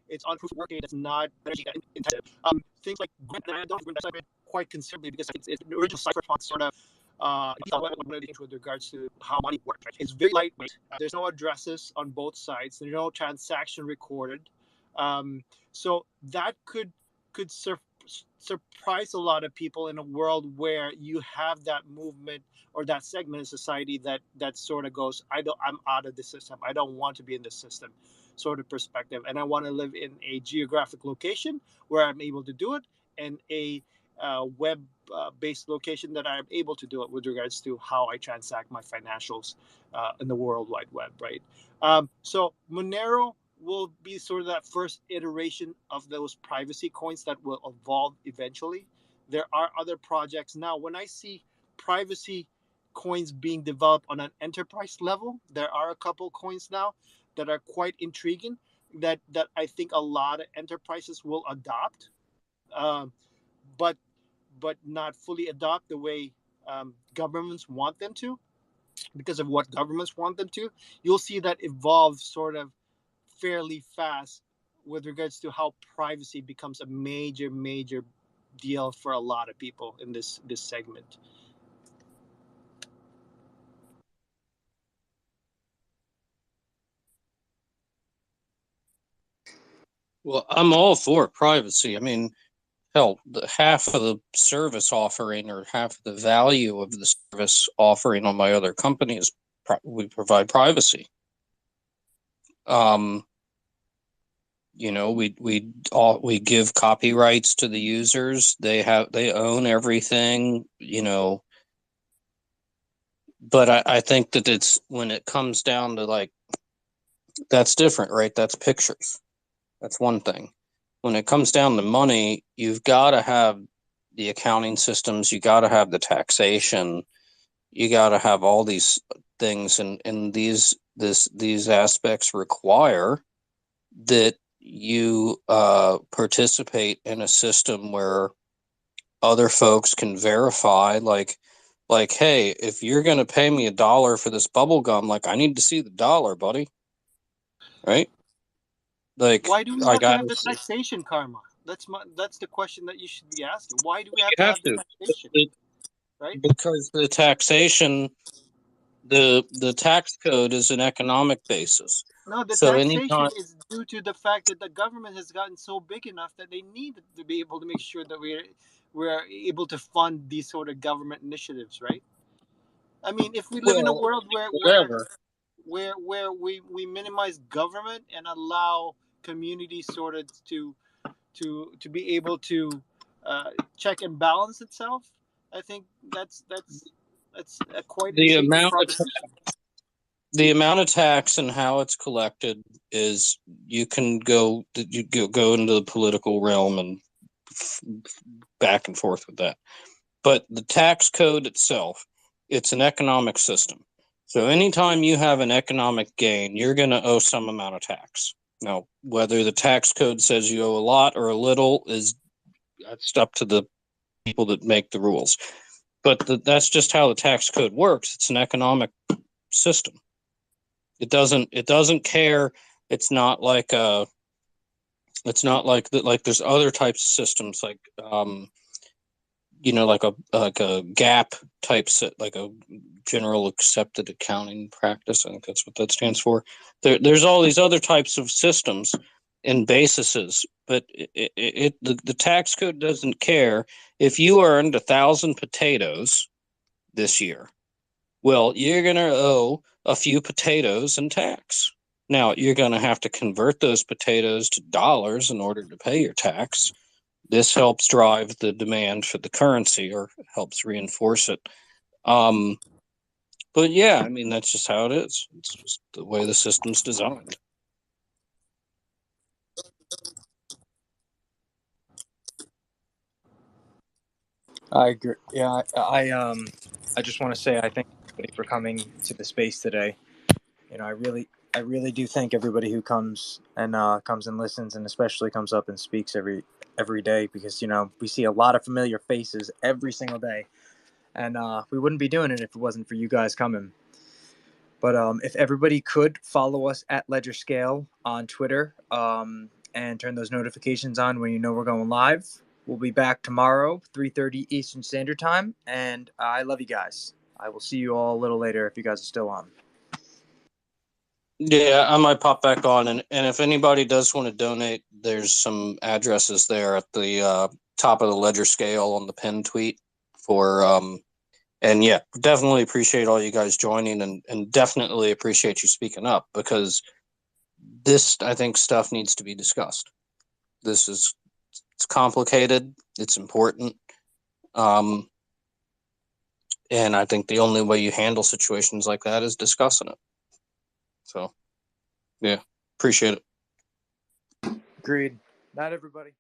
It's on proof of work data that's not energy intensive. Things like I don't agree quite considerably because it's the original cypherpunk sort of with regards to how money works. Right? It's very lightweight. There's no addresses on both sides. There's no transaction recorded. So that could surprise a lot of people in a world where you have that movement or that segment of society that sort of goes, I'm out of the system, I don't want to be in the system, sort of perspective, and I want to live in a geographic location where I'm able to do it, and a web based location that I'm able to do it with regards to how I transact my financials in the World Wide Web, right? So Monero will be sort of that first iteration of those privacy coins that will evolve eventually. There are other projects now. When I see privacy coins being developed on an enterprise level, there are a couple coins now that are quite intriguing that I think a lot of enterprises will adopt, but not fully adopt the way governments want them to, because of what governments want them to. You'll see that evolve sort of fairly fast with regards to how privacy becomes a major deal for a lot of people in this segment. Well, I'm all for privacy. I mean, hell, half of the service offering or half of the value of the service offering on my other company is we provide privacy. We give copyrights to the users. They own everything. But I think that it's when it comes down to like that's different, right? That's pictures. That's one thing. When it comes down to money, you've got to have the accounting systems, you got to have the taxation, you got to have all these things, and these aspects require that you participate in a system where other folks can verify, like, hey, if you're going to pay me $1 for this bubble gum, like, I need to see the dollar, buddy, right? Like, Why do we I have to got have to the see. taxation, Karma? That's the question that you should be asking. Why do we have You to have have the to, taxation, right? because the taxation, the tax code is an economic basis. No, the So taxation anytime, is due to the fact that the government has gotten so big enough that they need to be able to make sure that we're able to fund these sort of government initiatives, right? I mean, if we live in a well, world whatever. where we minimize government and allow communities sort of to be able to check and balance itself, I think that's a quite The intriguing amount of proposition. the amount of tax and how it's collected is you go into the political realm and f- back and forth with that. But the tax code itself, it's an economic system. So anytime you have an economic gain, you're going to owe some amount of tax. Now, whether the tax code says you owe a lot or a little is that's up to the people that make the rules. But that's just how the tax code works. It's an economic system. It doesn't care. It's not like like there's other types of systems like a gap type set, like a general accepted accounting practice. I think that's what that stands for. There's all these other types of systems and bases, but the tax code doesn't care if you earned 1,000 potatoes this year. Well, you're going to owe a few potatoes in tax. Now, you're going to have to convert those potatoes to dollars in order to pay your tax. This helps drive the demand for the currency or helps reinforce it. Um, but yeah, I mean, that's just how it is. It's just the way the system's designed. I agree. Yeah, I just want to say I thank everybody for coming to the space today. I really do thank everybody who comes and listens, and especially comes up and speaks every day, because we see a lot of familiar faces every single day, and we wouldn't be doing it if it wasn't for you guys coming. But if everybody could follow us at ledgerscale on Twitter, and turn those notifications on when you know we're going live. We'll be back tomorrow, 3:30 Eastern Standard Time, and I love you guys. I will see you all a little later if you guys are still on. Yeah, I might pop back on, and if anybody does want to donate, there's some addresses there at the top of the ledger scale on the pin tweet for and yeah, definitely appreciate all you guys joining, and definitely appreciate you speaking up, because this, I think, stuff needs to be discussed. It's complicated, it's important, and I think the only way you handle situations like that is discussing it. So yeah, appreciate it. Agreed. Not everybody.